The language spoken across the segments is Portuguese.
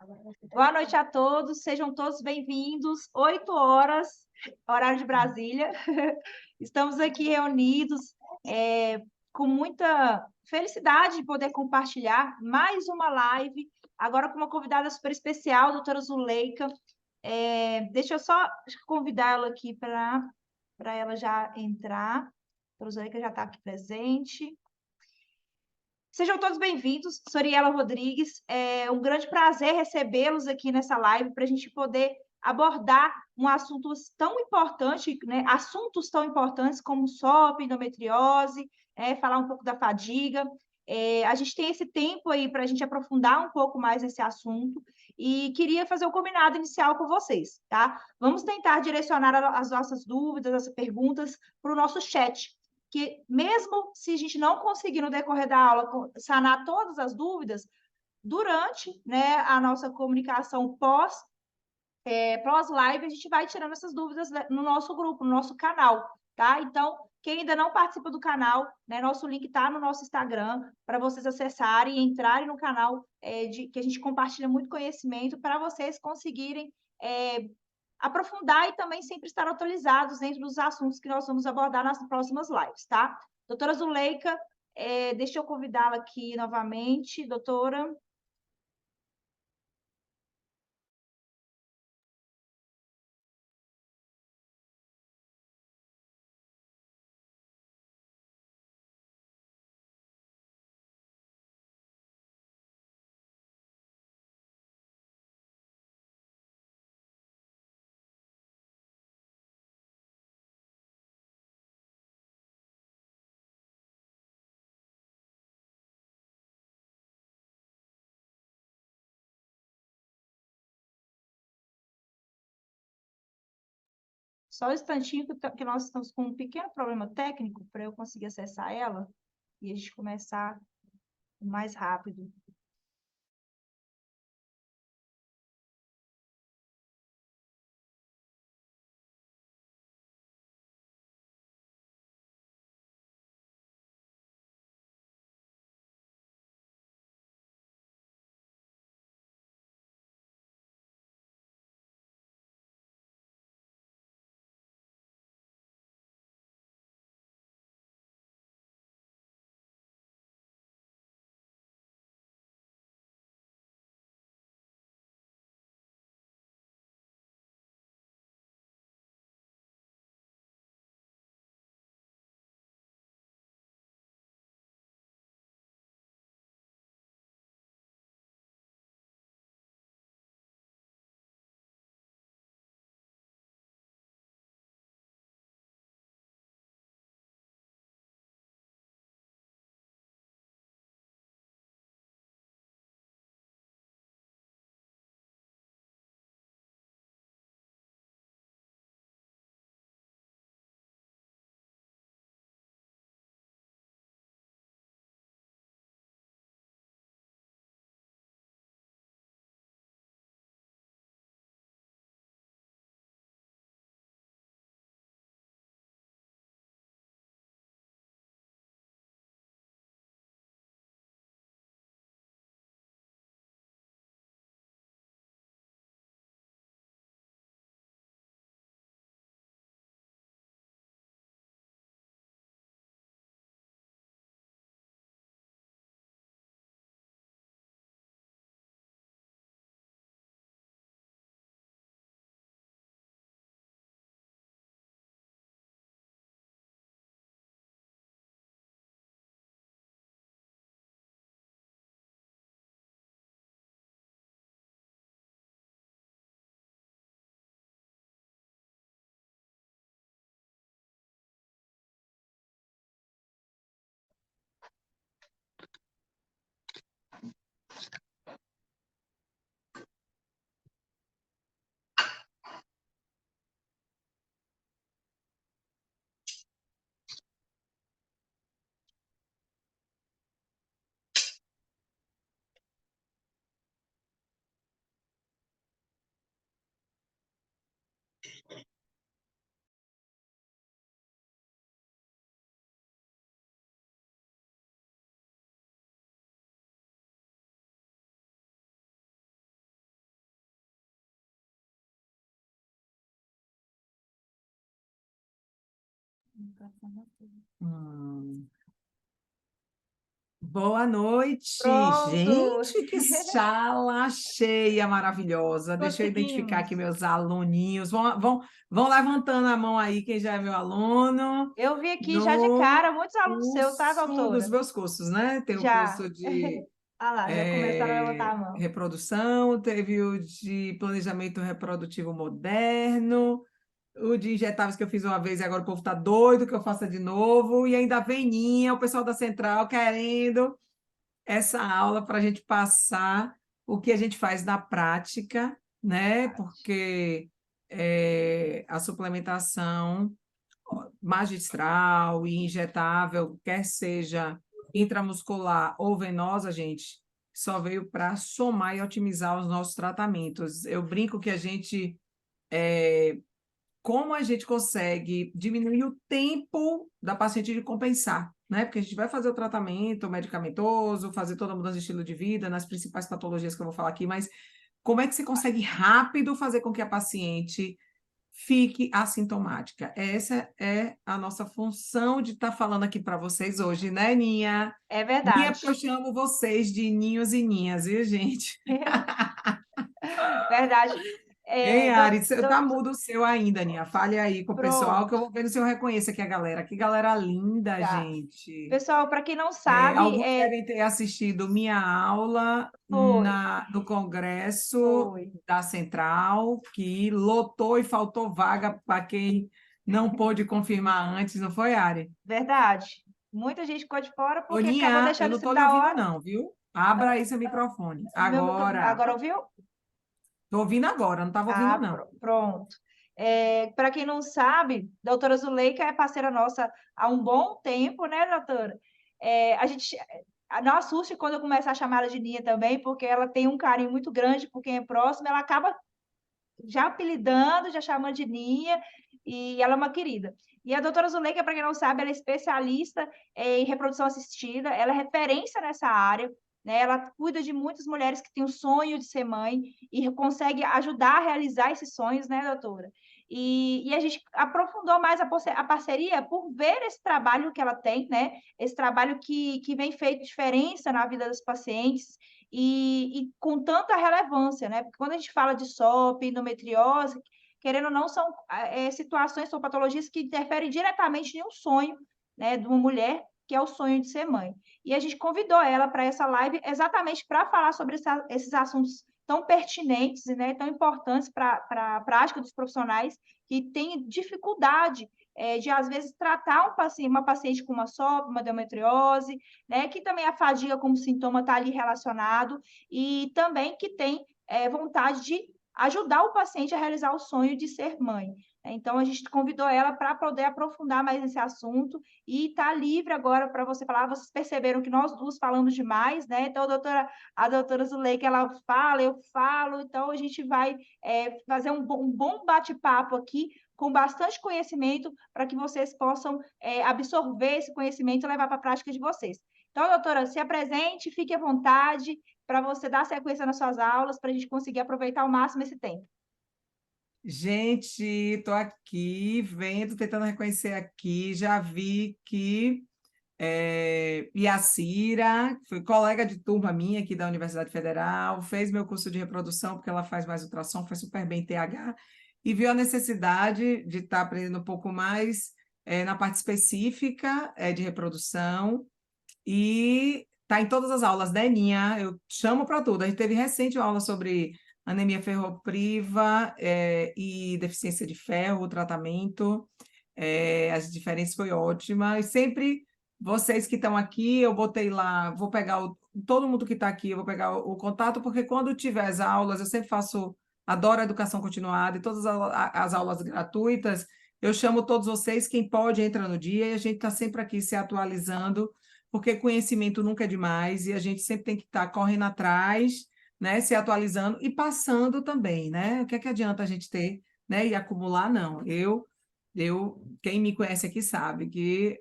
Boa noite a todos, sejam todos bem-vindos. 8 horas, horário de Brasília. Estamos aqui reunidos, com muita felicidade de poder compartilhar mais uma live, agora com uma convidada super especial, a doutora Zuleika. Deixa eu só convidar ela aqui para ela já entrar. A doutora Zuleika já está aqui presente. Sejam todos bem-vindos, Soriela Rodrigues. É um grande prazer recebê-los aqui nessa live para a gente poder abordar um assunto tão importante, né? Assuntos tão importantes como SOP, endometriose, falar um pouco da fadiga. A gente tem esse tempo aí para a gente aprofundar um pouco mais esse assunto e queria fazer o combinado inicial com vocês, tá? Vamos tentar direcionar as nossas dúvidas, as perguntas para o nosso chat, que mesmo se a gente não conseguir no decorrer da aula sanar todas as dúvidas, durante, né, a nossa comunicação pós-live, a gente vai tirando essas dúvidas no nosso grupo, no nosso canal, tá? Então, quem ainda não participa do canal, né, nosso link está no nosso Instagram, para vocês acessarem e entrarem no canal, que a gente compartilha muito conhecimento, para vocês conseguirem aprofundar e também sempre estar atualizados dentro dos assuntos que nós vamos abordar nas próximas lives, tá? Doutora Zuleika, deixa eu convidá-la aqui novamente. Doutora. Só um instantinho que nós estamos com um pequeno problema técnico para eu conseguir acessar ela e a gente começar mais rápido. Hum. Boa noite, Pronto, gente, que sala cheia, maravilhosa. Deixa eu identificar aqui conseguimos. meus aluninhos. Vão levantando a mão aí, quem já é meu aluno, Eu vi aqui já de no cara muitos alunos seus, tá, curso dos doutora? meus cursos, né? Tem o Já. curso de Ah lá, já começaram a levantar a mão. reprodução, teve o de planejamento reprodutivo moderno, o de injetáveis que eu fiz uma vez e agora o povo tá doido que eu faça de novo, e ainda vem Ninha, o pessoal da Central querendo essa aula para a gente passar o que a gente faz na prática, né? Porque a suplementação magistral e injetável, quer seja intramuscular ou venosa, gente, só veio para somar e otimizar os nossos tratamentos. Eu brinco que a gente como a gente consegue diminuir o tempo da paciente de compensar, né? Porque a gente vai fazer o tratamento medicamentoso, fazer toda a mudança de estilo de vida, nas principais patologias que eu vou falar aqui, mas como é que você consegue rápido fazer com que a paciente fique assintomática? Essa é a nossa função de estar falando aqui para vocês hoje, né, Ninha? É Ninha, verdade. porque eu chamo vocês de ninhos e ninhas, viu, gente? Verdade. Hein, É, Ari? Tá mudo o seu ainda, Ninha. Fale aí com o pessoal que eu pronto, vou ver se eu reconheço aqui a galera. Que galera linda, tá. gente. Pessoal, para quem não sabe, Alguns devem ter assistido minha aula foi, no Congresso foi. da Central, que lotou e faltou vaga para quem não pôde confirmar antes, não foi, Ari? Verdade. Muita gente ficou de fora Ô, porque acabou Ninha, eu deixando não em estou cima lhe da ouvindo, hora. não, viu? Abra aí seu microfone. Agora. Agora ouviu? Estou ouvindo agora, não estava ouvindo, não. Pronto. Para quem não sabe, a doutora Zuleika é parceira nossa há um bom tempo, né, doutora? A gente não assuste quando eu começar a chamar ela de Nia também, porque ela tem um carinho muito grande por quem é próximo, ela acaba já apelidando, já chamando de Nia, e ela é uma querida. E a doutora Zuleika, para quem não sabe, ela é especialista em reprodução assistida, ela é referência nessa área, né? Ela cuida de muitas mulheres que têm o sonho de ser mãe e consegue ajudar a realizar esses sonhos, né, doutora? E a gente aprofundou mais a parceria por ver esse trabalho que ela tem, né? Esse trabalho que vem feito diferença na vida dos pacientes e com tanta relevância, né? Porque quando a gente fala de SOP, endometriose, querendo ou não, são situações, são patologias que interferem diretamente em um sonho, né, de uma mulher, que é o sonho de ser mãe. E a gente convidou ela para essa live exatamente para falar sobre esses assuntos tão pertinentes, né, tão importantes para a prática dos profissionais que têm dificuldade de, às vezes, tratar uma paciente com uma SOP, uma endometriose, né, que também a fadiga como sintoma está ali relacionado, e também que tem vontade de ajudar o paciente a realizar o sonho de ser mãe. Então, a gente convidou ela para poder aprofundar mais nesse assunto e está livre agora para você falar. Vocês perceberam que nós duas falamos demais, né? Então, a doutora Zuleika, ela fala, eu falo, então a gente vai fazer um bom bate-papo aqui com bastante conhecimento para que vocês possam absorver esse conhecimento e levar para a prática de vocês. Então, doutora, se apresente, fique à vontade para você dar sequência nas suas aulas, para a gente conseguir aproveitar ao máximo esse tempo. Gente, estou aqui vendo, tentando reconhecer aqui, já vi que Iacira, que foi colega de turma minha aqui da Universidade Federal, fez meu curso de reprodução, porque ela faz mais ultrassom, faz super bem TH, e viu a necessidade de estar aprendendo um pouco mais na parte específica de reprodução, e está em todas as aulas, né, Ninha? Eu chamo para tudo. A gente teve recente uma aula sobre anemia ferropriva e deficiência de ferro, o tratamento. As diferenças foi ótima. E sempre vocês que estão aqui, eu botei lá, vou pegar todo mundo que está aqui, eu vou pegar o contato, porque quando tiver as aulas, eu sempre faço, adoro a educação continuada e todas as aulas gratuitas, eu chamo todos vocês, quem pode entra no dia e a gente está sempre aqui se atualizando, porque conhecimento nunca é demais e a gente sempre tem que estar correndo atrás, né, se atualizando e passando também, né? O que é que adianta a gente ter, né, e acumular? Não. Quem me conhece aqui sabe que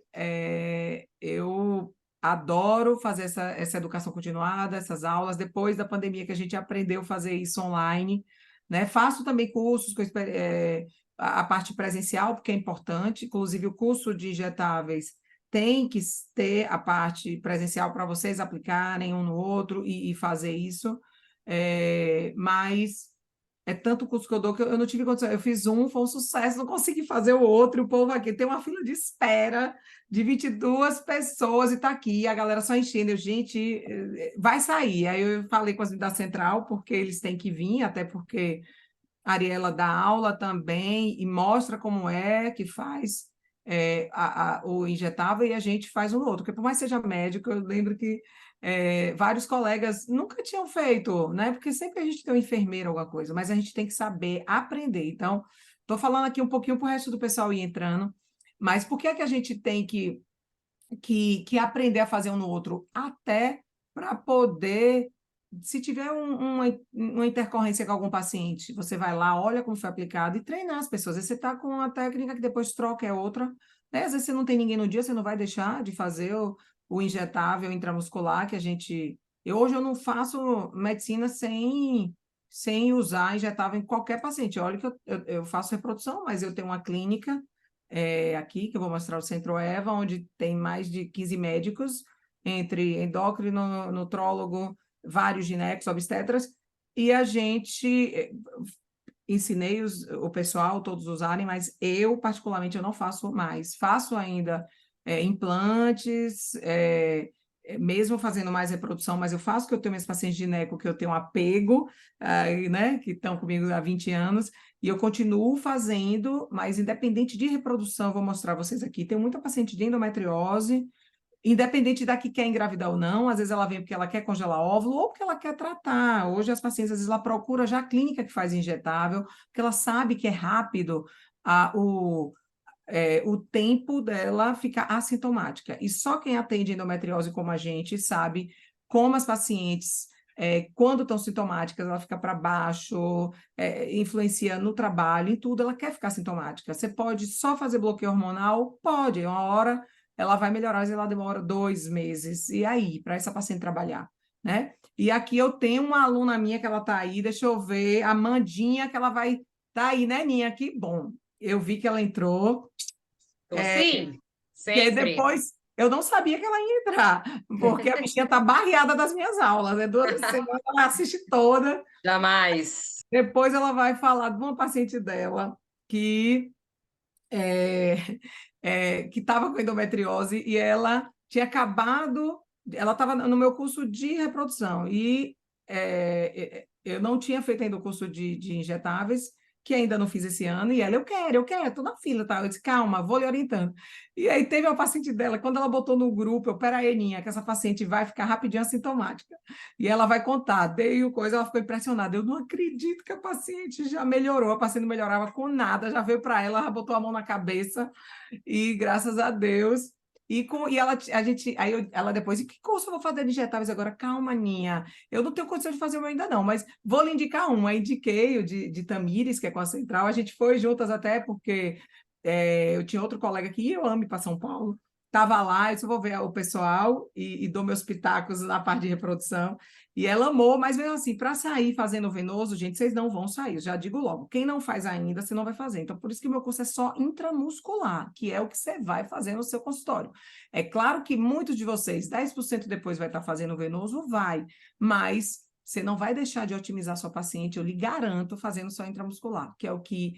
eu adoro fazer essa educação continuada, essas aulas, depois da pandemia que a gente aprendeu a fazer isso online, né? Faço também cursos a parte presencial, porque é importante, inclusive o curso de injetáveis tem que ter a parte presencial para vocês aplicarem um no outro e fazer isso, mas é tanto curso que eu dou que eu não tive condição. Eu fiz um, foi um sucesso, não consegui fazer o outro. O povo aqui tem uma fila de espera de 22 pessoas e está aqui, a galera só enchendo. Eu, gente, vai sair. Aí eu falei com as da Central, porque eles têm que vir, até porque a Ariela dá aula também e mostra como é que faz o injetável e a gente faz um no outro. Porque por mais que seja médico, eu lembro que vários colegas nunca tinham feito, né? Porque sempre a gente tem um enfermeiro, alguma coisa, mas a gente tem que saber aprender. Então, estou falando aqui um pouquinho para o resto do pessoal ir entrando, mas por que é que a gente tem que aprender a fazer um no outro? Até para poder, se tiver uma intercorrência com algum paciente, você vai lá, olha como foi aplicado e treinar as pessoas. Aí você está com uma técnica que depois troca é outra, né? Às vezes você não tem ninguém no dia, você não vai deixar de fazer o injetável intramuscular, que a gente... hoje eu não faço medicina sem usar injetável em qualquer paciente. Olha que eu faço reprodução, mas eu tenho uma clínica aqui, que eu vou mostrar o Centro Eva, onde tem mais de 15 médicos, entre endócrino, nutrólogo, vários ginecos, obstetras, e a gente ensinei o pessoal todos usarem, mas eu, particularmente, eu não faço mais. Faço ainda implantes, mesmo fazendo mais reprodução, mas eu faço que eu tenho meus pacientes gineco, que eu tenho apego, né, que estão comigo há 20 anos, e eu continuo fazendo, mas independente de reprodução, eu vou mostrar vocês aqui, tem muita paciente de endometriose, independente da que quer engravidar ou não, às vezes ela vem porque ela quer congelar óvulo ou porque ela quer tratar. Hoje as pacientes, às vezes, ela procura já a clínica que faz injetável, porque ela sabe que é rápido o tempo dela ficar assintomática. E só quem atende endometriose como a gente sabe como as pacientes, quando estão sintomáticas, ela fica para baixo, influencia no trabalho, em tudo, ela quer ficar sintomática. Você pode só fazer bloqueio hormonal? Pode, uma hora ela vai melhorar, mas ela demora 2 meses. E aí, para essa paciente trabalhar, né? E aqui eu tenho uma aluna minha que ela está aí, deixa eu ver, a Mandinha, que ela vai... Tá aí, né, Ninha? Que bom. Eu vi que ela entrou. Sim, Que sempre. depois eu não sabia que ela ia entrar, porque a bichinha tá barreada das minhas aulas, né? 2 semanas ela assiste toda. Jamais. Depois ela vai falar de uma paciente dela que é, que estava com endometriose e ela tinha acabado, ela estava no meu curso de reprodução e eu não tinha feito ainda o curso de injetáveis, que ainda não fiz esse ano, e ela, eu quero, estou na fila, tá? Eu disse, calma, vou lhe orientando. E aí teve uma paciente dela, quando ela botou no grupo, peraí, Ninha, que essa paciente vai ficar rapidinho assintomática. E ela vai contar, dei o coisa, ela ficou impressionada. Eu não acredito que a paciente já melhorou, a paciente não melhorava com nada, já veio para ela, já botou a mão na cabeça, e graças a Deus. E ela, ela depois, e que curso eu vou fazer de injetáveis agora? Calma, Ninha, eu não tenho condição de fazer o meu ainda não, mas vou lhe indicar um. Aí indiquei o de Tamires, que é com a Central, a gente foi juntas até porque eu tinha outro colega que eu amo ir para São Paulo, estava lá, eu disse, vou ver o pessoal e dou meus pitacos na parte de reprodução. E ela amou, mas mesmo assim, para sair fazendo venoso, gente, vocês não vão sair, eu já digo logo. Quem não faz ainda, você não vai fazer. Então, por isso que o meu curso é só intramuscular, que é o que você vai fazer no seu consultório. É claro que muitos de vocês, 10% depois vai estar fazendo venoso, vai, mas você não vai deixar de otimizar sua paciente, eu lhe garanto, fazendo só intramuscular, que é o que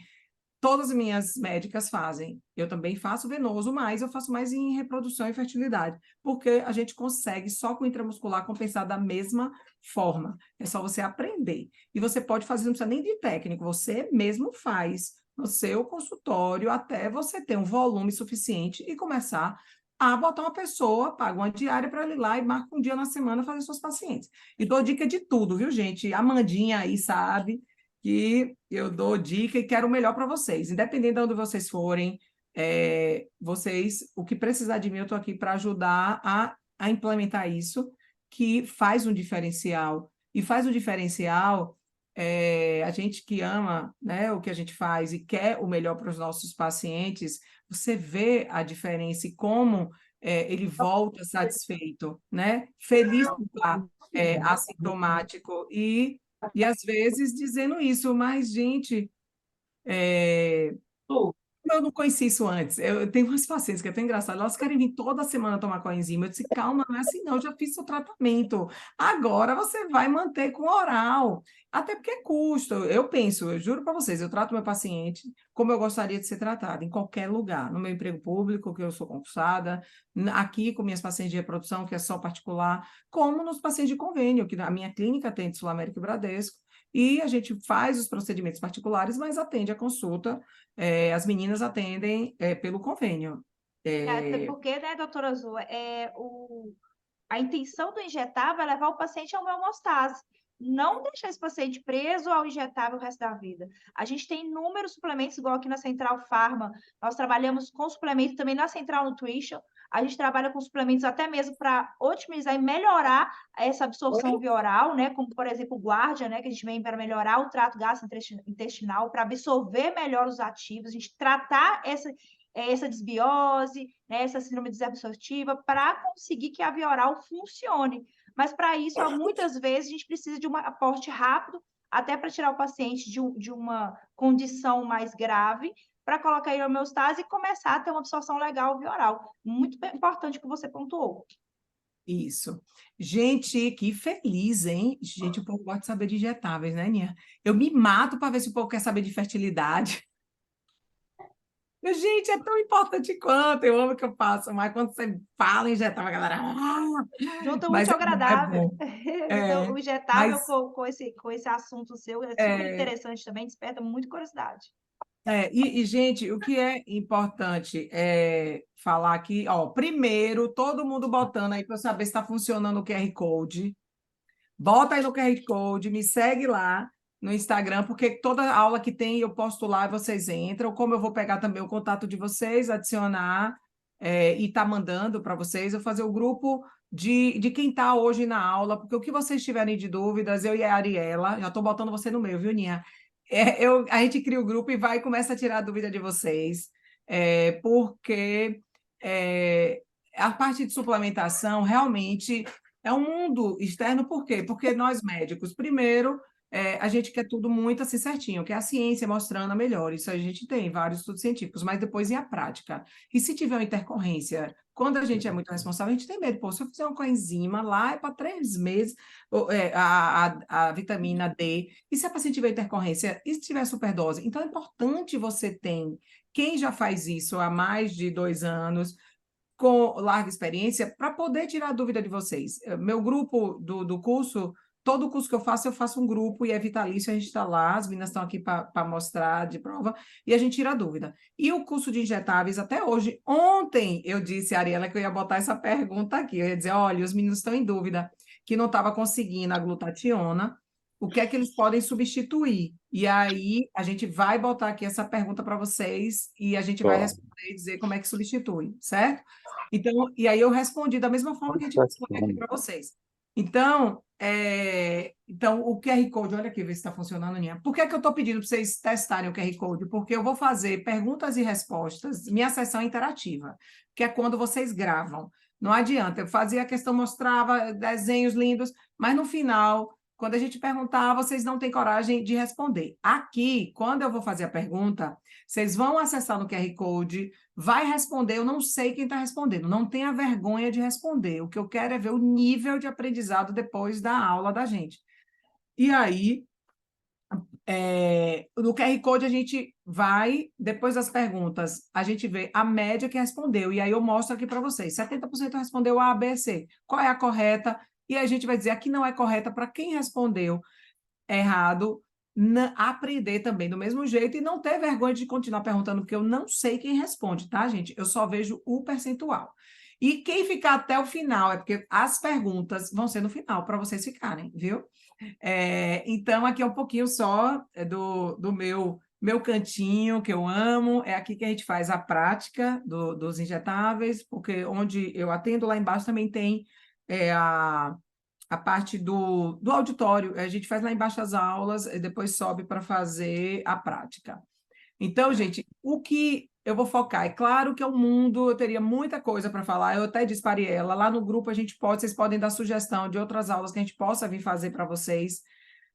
todas as minhas médicas fazem. Eu também faço venoso, mas eu faço mais em reprodução e fertilidade, porque a gente consegue só com intramuscular compensar da mesma forma. É só você aprender. E você pode fazer, não precisa nem de técnico, você mesmo faz no seu consultório até você ter um volume suficiente e começar a botar uma pessoa, paga uma diária para ir lá e marca um dia na semana fazer suas pacientes. E dou dica de tudo, viu, gente? A Mandinha aí sabe que eu dou dica e quero o melhor para vocês. Independente de onde vocês forem, o que precisar de mim, eu estou aqui para ajudar a implementar isso, que faz um diferencial. E faz um diferencial, a gente que ama, né, o que a gente faz e quer o melhor para os nossos pacientes, você vê a diferença e como ele volta satisfeito, né? Feliz por estar assintomático e às vezes dizendo isso, mas, gente, Eu não conheci isso antes. Eu tenho umas pacientes que é tão engraçado. Elas querem vir toda semana tomar coenzima. Eu disse, calma, não é assim não. Eu já fiz seu tratamento. Agora você vai manter com oral. Até porque é custo. Eu penso, eu juro para vocês, eu trato meu paciente como eu gostaria de ser tratado, em qualquer lugar. No meu emprego público, que eu sou concursada, aqui com minhas pacientes de reprodução, que é só particular, como nos pacientes de convênio, que a minha clínica tem de Sul América e Bradesco. E a gente faz os procedimentos particulares, mas atende a consulta. As meninas atendem pelo convênio. Até porque, né, doutora Azul, a intenção do injetável é levar o paciente a uma hemostase, não deixar esse paciente preso ao injetável o resto da vida. A gente tem inúmeros suplementos, igual aqui na Central Pharma, nós trabalhamos com suplementos também na Central Nutrition, a gente trabalha com suplementos até mesmo para otimizar e melhorar essa absorção via oral, né? Como, por exemplo, o Guardia, né? Que a gente vem para melhorar o trato gastrointestinal, para absorver melhor os ativos, a gente tratar essa desbiose, né, essa síndrome desabsortiva, para conseguir que a via oral funcione. Mas, para isso, muitas vezes, a gente precisa de um aporte rápido, até para tirar o paciente de uma condição mais grave, para colocar ele em homeostase e começar a ter uma absorção legal via oral. Muito importante que você pontuou. Isso. Gente, que feliz, hein? Gente, o povo gosta de saber de injetáveis, né, Nia? Eu me mato para ver se o povo quer saber de fertilidade. Gente, é tão importante quanto. Eu amo o que eu faço, mas quando você fala em injetável, a galera... Junto Mas útil é ao bom, é agradável. bom. Então, É, o injetável mas com esse assunto seu é super interessante também, desperta muito curiosidade. gente, o que é importante é falar aqui, ó, primeiro, todo mundo botando aí para eu saber se está funcionando o QR Code. Bota aí no QR Code, me segue lá no Instagram, porque toda aula que tem eu posto lá e vocês entram. Como eu vou pegar também o contato de vocês, adicionar e tá mandando para vocês, eu fazer o grupo de quem está hoje na aula, porque o que vocês tiverem de dúvidas, eu e a Ariela, já estou botando você no meio, viu, Ninha? A gente cria o grupo e vai e começa a tirar a dúvida de vocês, porque a parte de suplementação realmente é um mundo externo, por quê? Porque nós médicos, primeiro, a gente quer tudo muito assim certinho, que é a ciência mostrando a melhor, isso a gente tem vários estudos científicos, mas depois e a prática. E se tiver uma intercorrência, quando a gente é muito responsável, a gente tem medo, pô, se eu fizer uma coenzima lá é para 3 meses a vitamina D, e se a paciente tiver intercorrência, e se tiver superdose? Então é importante você ter, quem já faz isso há mais de 2 anos, com larga experiência, para poder tirar a dúvida de vocês. Meu grupo do curso, todo curso que eu faço um grupo e é vitalício, a gente está lá, as meninas estão aqui para mostrar de prova, e a gente tira a dúvida. E o curso de injetáveis, até hoje, ontem eu disse a Ariela que eu ia botar essa pergunta aqui, eu ia dizer, olha, os meninos estão em dúvida, que não estava conseguindo a glutationa, o que é que eles podem substituir? E aí a gente vai botar aqui essa pergunta para vocês e a gente vai responder e dizer como é que substitui, certo? Então, e aí eu respondi da mesma forma que a gente responde aqui para vocês. Então, o QR Code, olha aqui, ver se está funcionando, Ninha. Por que é que eu estou pedindo para vocês testarem o QR Code? Porque eu vou fazer perguntas e respostas, minha sessão interativa, que é quando vocês gravam. Não adianta, eu fazia a questão, mostrava desenhos lindos, mas no final, quando a gente perguntar, vocês não têm coragem de responder. Aqui, quando eu vou fazer a pergunta, vocês vão acessar no QR Code, vai responder, eu não sei quem está respondendo, não tenha vergonha de responder. O que eu quero é ver o nível de aprendizado depois da aula da gente. E aí, no QR Code a gente vai, depois das perguntas, a gente vê a média que respondeu, e aí eu mostro aqui para vocês. 70% respondeu A, B, C. Qual é a correta? E a gente vai dizer, aqui não é correta para quem respondeu errado, aprender também do mesmo jeito e não ter vergonha de continuar perguntando, porque eu não sei quem responde, tá, gente? Eu só vejo o percentual. E quem ficar até o final, é porque as perguntas vão ser no final, para vocês ficarem, viu? Então, aqui é um pouquinho só do meu cantinho, que eu amo, é aqui que a gente faz a prática dos injetáveis, porque onde eu atendo, lá embaixo também tem a parte do auditório, a gente faz lá embaixo as aulas e depois sobe para fazer a prática. Então, gente, o que eu vou focar, é claro que é o mundo, eu teria muita coisa para falar, eu até disse para a Ariela, lá no grupo vocês podem dar sugestão de outras aulas que a gente possa vir fazer para vocês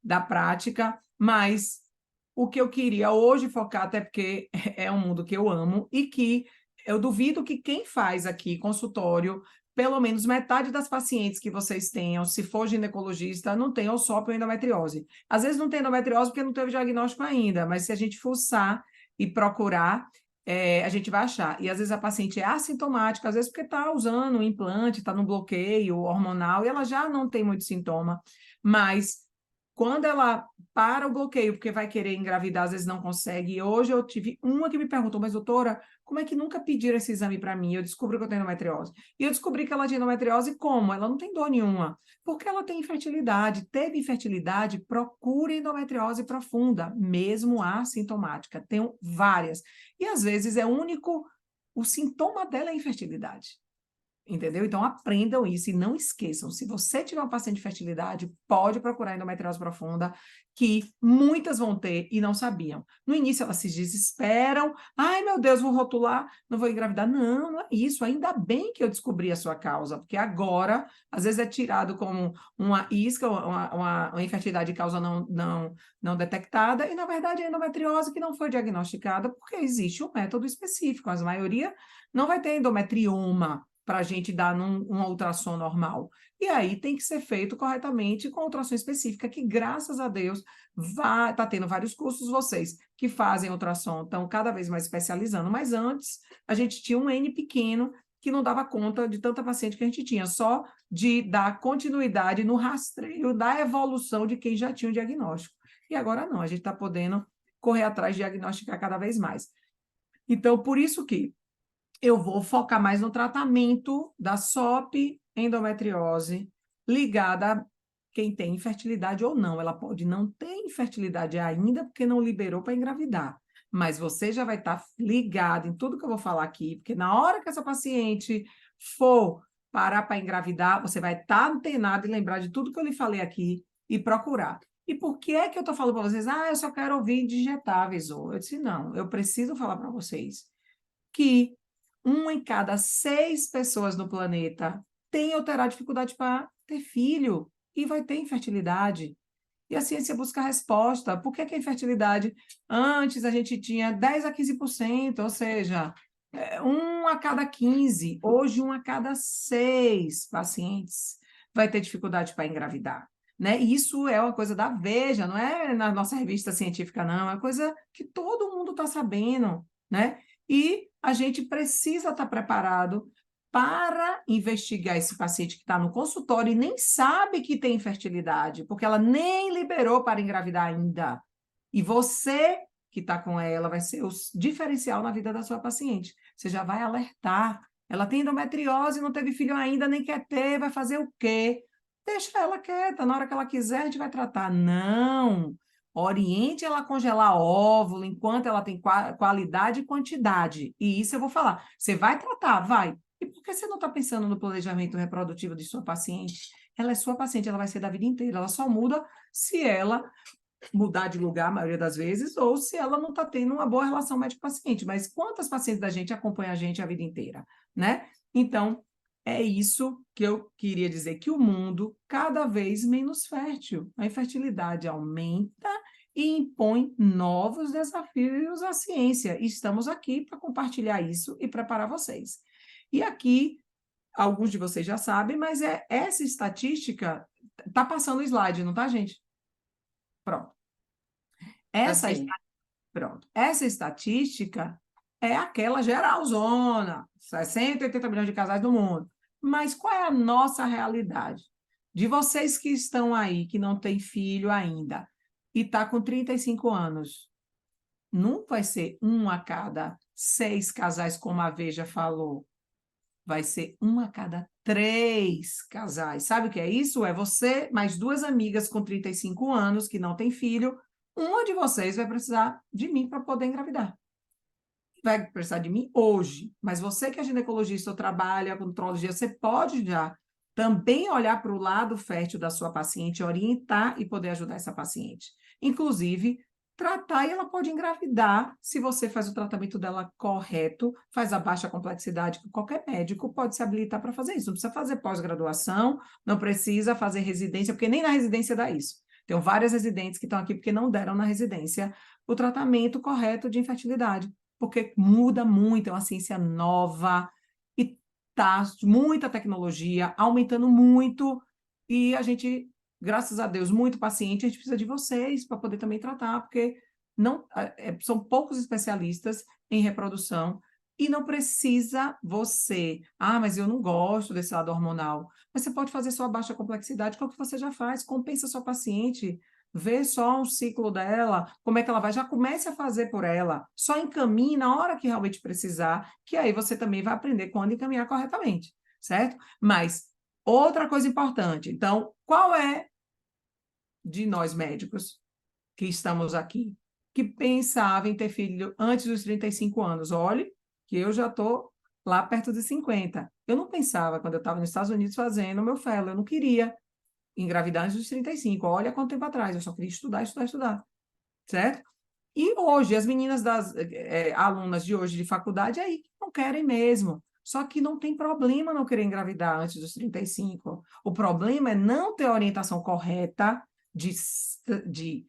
da prática, mas o que eu queria hoje focar, até porque é um mundo que eu amo e que eu duvido que quem faz aqui consultório, pelo menos metade das pacientes que vocês tenham, se for ginecologista, não tenham SOP ou endometriose. Às vezes não tem endometriose porque não teve diagnóstico ainda, mas se a gente fuçar e procurar, a gente vai achar. E às vezes a paciente é assintomática, às vezes porque está usando um implante, está no bloqueio hormonal e ela já não tem muito sintoma, mas quando ela para o bloqueio, porque vai querer engravidar, às vezes não consegue. E hoje eu tive uma que me perguntou, mas doutora, como é que nunca pediram esse exame para mim? Eu descobri que eu tenho endometriose. E eu descobri que ela tinha endometriose como? Ela não tem dor nenhuma. Porque ela tem infertilidade. Teve infertilidade, procure endometriose profunda, mesmo assintomática. Tenho várias. E às vezes é único, o sintoma dela é a infertilidade. Entendeu? Então, aprendam isso e não esqueçam. Se você tiver uma paciente de fertilidade, pode procurar endometriose profunda, que muitas vão ter e não sabiam. No início, elas se desesperam. Ai, meu Deus, vou rotular, não vou engravidar. Não, não é isso. Ainda bem que eu descobri a sua causa, porque agora, às vezes, é tirado como uma isca, uma infertilidade de causa não detectada, e, na verdade, é endometriose que não foi diagnosticada, porque existe um método específico. A maioria não vai ter endometrioma para a gente dar um ultrassom normal. E aí tem que ser feito corretamente com ultrassom específica, que graças a Deus está tendo vários cursos, vocês que fazem ultrassom estão cada vez mais especializando, mas antes a gente tinha um N pequeno que não dava conta de tanta paciente que a gente tinha, só de dar continuidade no rastreio da evolução de quem já tinha o diagnóstico. E agora não, a gente está podendo correr atrás de diagnosticar cada vez mais. Então, por isso que eu vou focar mais no tratamento da SOP endometriose ligada a quem tem infertilidade ou não. Ela pode não ter infertilidade ainda porque não liberou para engravidar, mas você já vai estar ligado em tudo que eu vou falar aqui, porque na hora que essa paciente for parar para engravidar, você vai estar antenado e lembrar de tudo que eu lhe falei aqui e procurar. E por que é que eu estou falando para vocês? Ah, eu só quero ouvir injetáveis. Eu disse, não, eu preciso falar para vocês que 1 em cada 6 pessoas no planeta tem ou terá dificuldade para ter filho e vai ter infertilidade. E a ciência busca a resposta. Por que a infertilidade? Antes a gente tinha 10 a 15%, ou seja, 1 a cada 15. Hoje, 1 a cada 6 pacientes vai ter dificuldade para engravidar. Né? Isso é uma coisa da Veja, não é na nossa revista científica, não. É uma coisa que todo mundo está sabendo, né? E a gente precisa estar preparado para investigar esse paciente que está no consultório e nem sabe que tem infertilidade, porque ela nem liberou para engravidar ainda. E você que está com ela vai ser o diferencial na vida da sua paciente. Você já vai alertar. Ela tem endometriose, não teve filho ainda, nem quer ter, vai fazer o quê? Deixa ela quieta, na hora que ela quiser a gente vai tratar. Não! Oriente ela a congelar óvulo enquanto ela tem qualidade e quantidade. E isso eu vou falar. Você vai tratar? Vai. E por que você não está pensando no planejamento reprodutivo de sua paciente? Ela é sua paciente, ela vai ser da vida inteira. Ela só muda se ela mudar de lugar, a maioria das vezes, ou se ela não está tendo uma boa relação médico-paciente. Mas quantas pacientes da gente acompanham a gente a vida inteira, né? Então, é isso que eu queria dizer, que o mundo cada vez menos fértil. A infertilidade aumenta e impõe novos desafios à ciência. E estamos aqui para compartilhar isso e preparar vocês. E aqui, alguns de vocês já sabem, mas essa estatística está passando o slide, não tá, gente? Pronto. Essa estatística é aquela geralzona, 680 milhões de casais no mundo. Mas qual é a nossa realidade? De vocês que estão aí, que não têm filho ainda, e está com 35 anos, não vai ser 1 a cada 6 casais, como a Veja falou. Vai ser 1 a cada 3 casais. Sabe o que é isso? É você mais 2 amigas com 35 anos que não têm filho. Uma de vocês vai precisar de mim para poder engravidar. Vai precisar de mim hoje. Mas você que é ginecologista ou trabalha com nutrologia, você pode já também olhar para o lado fértil da sua paciente, orientar e poder ajudar essa paciente. Inclusive, tratar e ela pode engravidar se você faz o tratamento dela correto, faz a baixa complexidade, que qualquer médico pode se habilitar para fazer isso. Não precisa fazer pós-graduação, não precisa fazer residência, porque nem na residência dá isso. Tenho várias residentes que estão aqui porque não deram na residência o tratamento correto de infertilidade, porque muda muito, é uma ciência nova e tá muita tecnologia, aumentando muito, e a gente, graças a Deus, muito paciente, a gente precisa de vocês para poder também tratar, porque não, são poucos especialistas em reprodução, e não precisa você, mas eu não gosto desse lado hormonal, mas você pode fazer sua baixa complexidade, que é o que você já faz, compensa sua paciente, vê só um ciclo dela, como é que ela vai, já comece a fazer por ela, só encaminhe na hora que realmente precisar, que aí você também vai aprender quando encaminhar corretamente, certo? Mas, outra coisa importante, então, qual é de nós médicos que estamos aqui, que pensava em ter filho antes dos 35 anos? Olhe, que eu já estou lá perto de 50. Eu não pensava, quando eu estava nos Estados Unidos fazendo o meu fellow, eu não queria engravidar antes dos 35. Olha quanto tempo atrás, eu só queria estudar, estudar, estudar, certo? E hoje, as meninas alunas de hoje de faculdade aí não querem mesmo. Só que não tem problema não querer engravidar antes dos 35. O problema é não ter a orientação correta de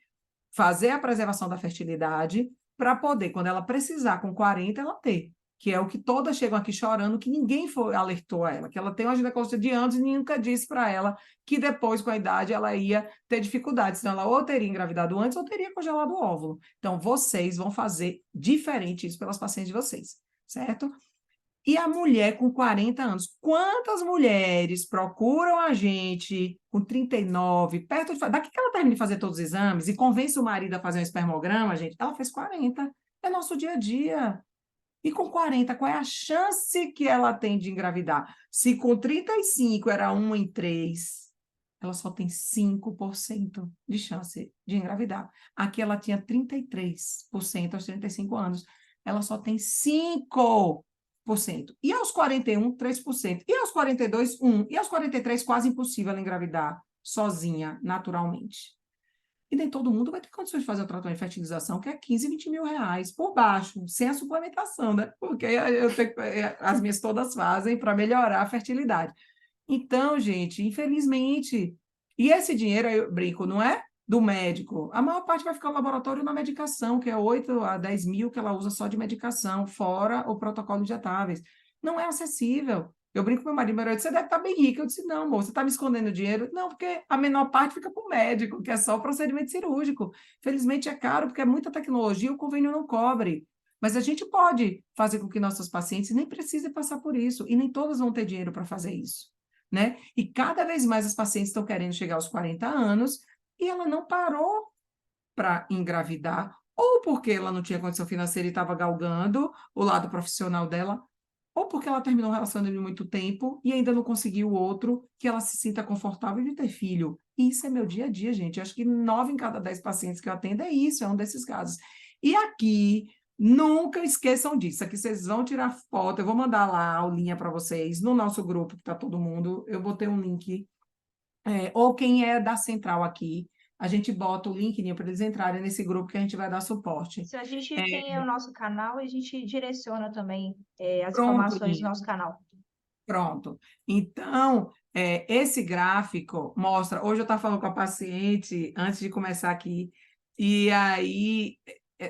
fazer a preservação da fertilidade para poder, quando ela precisar, com 40, ela ter. Que é o que todas chegam aqui chorando, que ninguém alertou a ela, que ela tem uma ginecologista de anos e nunca disse para ela que depois, com a idade, ela ia ter dificuldades. Então, ela ou teria engravidado antes ou teria congelado o óvulo. Então, vocês vão fazer diferente isso pelas pacientes de vocês, certo? E a mulher com 40 anos, quantas mulheres procuram a gente com 39, perto de... Daqui que ela termina de fazer todos os exames e convence o marido a fazer um espermograma, gente, ela fez 40. É nosso dia a dia. E com 40, qual é a chance que ela tem de engravidar? Se com 35 era 1 em 3, ela só tem 5% de chance de engravidar. Aqui ela tinha 33% aos 35 anos. Ela só tem 5%. E aos 41, 3%. E aos 42, 1%. E aos 43, quase impossível ela engravidar sozinha, naturalmente. E nem todo mundo vai ter condições de fazer o tratamento de fertilização, que é 15, 20 mil reais por baixo, sem a suplementação, né? Porque as minhas todas fazem para melhorar a fertilidade. Então, gente, infelizmente, e esse dinheiro, eu brinco, não é do médico. A maior parte vai ficar no laboratório na medicação, que é 8 a 10 mil que ela usa só de medicação, fora o protocolo injetáveis. Não é acessível. Eu brinco com meu marido, você deve estar bem rico. Eu disse, não, amor, você está me escondendo dinheiro? Não, porque a menor parte fica para o médico, que é só o procedimento cirúrgico. Felizmente é caro, porque é muita tecnologia, o convênio não cobre. Mas a gente pode fazer com que nossos pacientes nem precisem passar por isso, e nem todas vão ter dinheiro para fazer isso, né? E cada vez mais as pacientes estão querendo chegar aos 40 anos e ela não parou para engravidar, ou porque ela não tinha condição financeira e estava galgando o lado profissional dela, ou porque ela terminou um relacionamento de muito tempo e ainda não conseguiu outro que ela se sinta confortável de ter filho. E isso é meu dia a dia, gente. Eu acho que 9 em cada 10 pacientes que eu atendo é isso, é um desses casos. E aqui, nunca esqueçam disso. Aqui vocês vão tirar foto, eu vou mandar lá a aulinha para vocês no nosso grupo, que está todo mundo. Eu botei um link, ou quem é da central aqui, a gente bota o link para eles entrarem nesse grupo que a gente vai dar suporte. Se a gente tem o nosso canal, a gente direciona também as Pronto, informações do nosso canal. Pronto. Então, esse gráfico mostra... Hoje eu estava falando com a paciente, antes de começar aqui, e aí,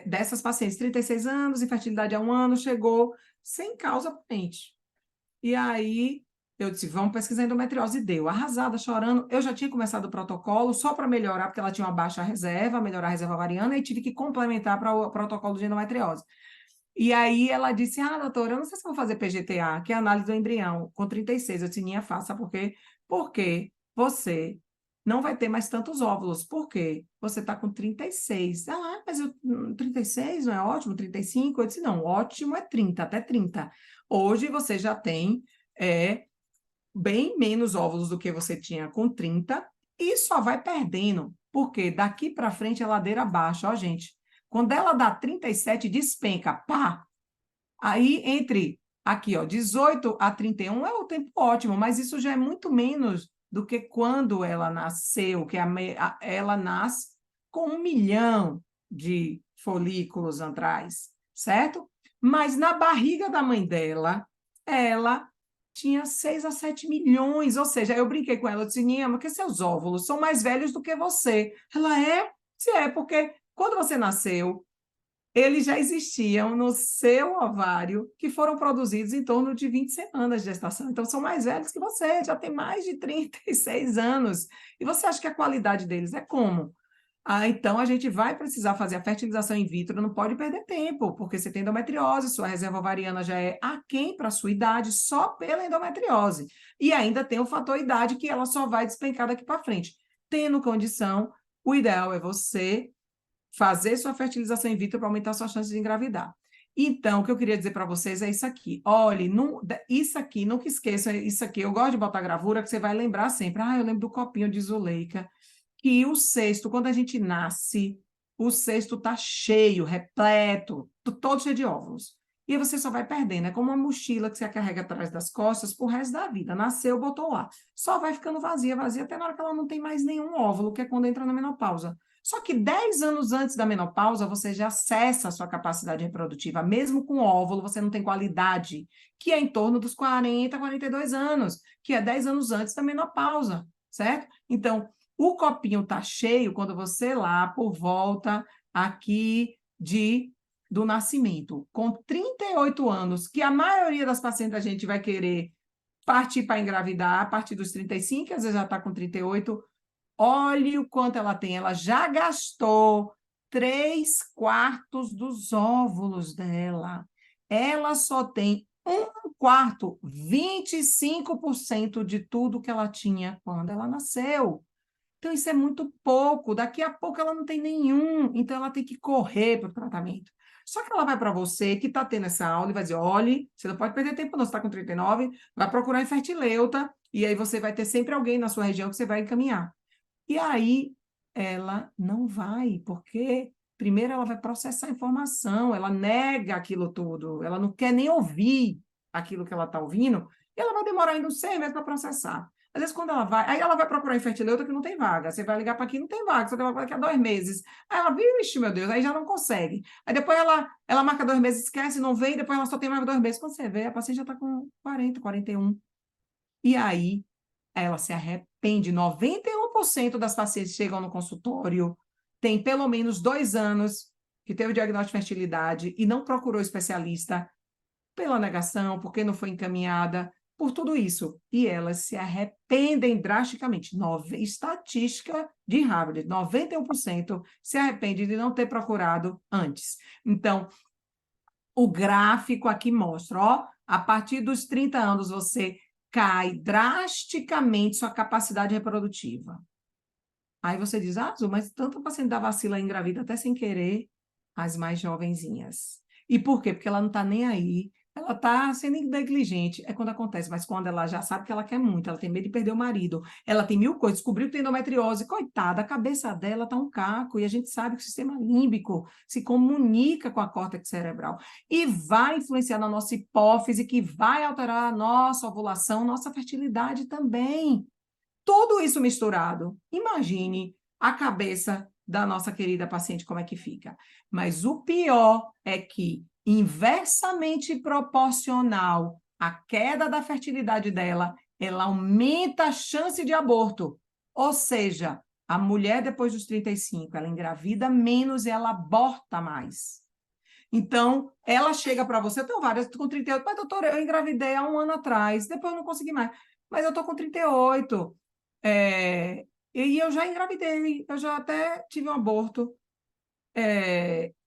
dessas pacientes, 36 anos, infertilidade há 1 ano, chegou sem causa aparente. E aí, eu disse, vamos pesquisar endometriose. E deu. Arrasada, chorando. Eu já tinha começado o protocolo só para melhorar, porque ela tinha uma baixa reserva, melhorar a reserva ovariana, e tive que complementar para o protocolo de endometriose. E aí ela disse, doutora, eu não sei se vou fazer PGTA, que é a análise do embrião, com 36. Eu disse, Ninha, faça, por quê? Porque você não vai ter mais tantos óvulos. Por quê? Você está com 36. Mas 36 não é ótimo? 35? Eu disse, não, ótimo é 30, até 30. Hoje você já tem bem menos óvulos do que você tinha com 30 e só vai perdendo, porque daqui para frente é ladeira abaixo, ó, gente. Quando ela dá 37, despenca, pá! Aí, entre aqui, ó, 18 a 31 é o tempo ótimo, mas isso já é muito menos do que quando ela nasceu, que ela nasce com 1 milhão de folículos antrais, certo? Mas na barriga da mãe dela, ela tinha 6 a 7 milhões, ou seja, eu brinquei com ela, eu disse, Ninha, porque seus óvulos são mais velhos do que você. Ela é? Se é, porque quando você nasceu, eles já existiam no seu ovário, que foram produzidos em torno de 20 semanas de gestação. Então, são mais velhos que você, já tem mais de 36 anos. E você acha que a qualidade deles é como? Então, a gente vai precisar fazer a fertilização in vitro, não pode perder tempo, porque você tem endometriose, sua reserva ovariana já é aquém para a sua idade, só pela endometriose. E ainda tem o fator idade, que ela só vai despencar daqui para frente. Tendo condição, o ideal é você fazer sua fertilização in vitro para aumentar sua chance de engravidar. Então, o que eu queria dizer para vocês é isso aqui. Olhe, isso aqui, nunca esqueça isso aqui. Eu gosto de botar gravura, que você vai lembrar sempre. Eu lembro do copinho de Zuleika, que o cesto, quando a gente nasce, o cesto está cheio, repleto, todo cheio de óvulos. E aí você só vai perdendo. É como uma mochila que você carrega atrás das costas pro resto da vida. Nasceu, botou lá. Só vai ficando vazia, vazia, até na hora que ela não tem mais nenhum óvulo, que é quando entra na menopausa. Só que 10 anos antes da menopausa, você já acessa a sua capacidade reprodutiva. Mesmo com óvulo, você não tem qualidade, que é em torno dos 40, 42 anos, que é 10 anos antes da menopausa, certo? Então, o copinho está cheio quando você lá, por volta aqui do nascimento, com 38 anos, que a maioria das pacientes a gente vai querer partir para engravidar a partir dos 35, às vezes já está com 38. Olhe o quanto ela tem. Ela já gastou 3/4 dos óvulos dela. Ela só tem 1/4, 25% de tudo que ela tinha quando ela nasceu. Então, isso é muito pouco. Daqui a pouco ela não tem nenhum. Então, ela tem que correr para o tratamento. Só que ela vai para você, que está tendo essa aula, e vai dizer, olhe, você não pode perder tempo não, você está com 39, vai procurar infertileuta, e aí você vai ter sempre alguém na sua região que você vai encaminhar. E aí ela não vai, porque primeiro ela vai processar a informação, ela nega aquilo tudo, ela não quer nem ouvir aquilo que ela está ouvindo, e ela vai demorar ainda uns 6 meses para processar. Às vezes, quando ela vai, aí ela vai procurar infertileuta que não tem vaga. Você vai ligar para aqui, não tem vaga, só tem vaga daqui a 2 meses. Aí ela, vixe, meu Deus, aí já não consegue. Aí depois ela marca 2 meses, esquece, não vem, depois ela só tem mais 2 meses. Quando você vê, a paciente já está com 40, 41. E aí ela se arrepende. 91% das pacientes chegam no consultório, tem pelo menos 2 anos que teve o diagnóstico de fertilidade e não procurou especialista pela negação, porque não foi encaminhada, por tudo isso. E elas se arrependem drasticamente. Estatística de Harvard, 91% se arrepende de não ter procurado antes. Então, o gráfico aqui mostra, ó, a partir dos 30 anos você cai drasticamente sua capacidade reprodutiva. Aí você diz, Azul, mas tanta paciente da vacila engravida até sem querer, as mais jovenzinhas. E por quê? Porque ela não está nem aí, ela está sendo negligente. É quando acontece, mas quando ela já sabe que ela quer muito, ela tem medo de perder o marido, ela tem 1000 coisas, descobriu que tem endometriose, coitada, a cabeça dela está um caco, e a gente sabe que o sistema límbico se comunica com a córtex cerebral e vai influenciar na nossa hipófise, que vai alterar a nossa ovulação, nossa fertilidade também. Tudo isso misturado. Imagine a cabeça da nossa querida paciente como é que fica. Mas o pior é que, inversamente proporcional à queda da fertilidade dela, ela aumenta a chance de aborto. Ou seja, a mulher depois dos 35, ela engravida menos e ela aborta mais. Então, ela chega para você, eu tenho várias, com 38, mas doutora, eu engravidei há 1 ano atrás, depois eu não consegui mais, mas eu estou com 38. E eu já engravidei, eu já até tive um aborto.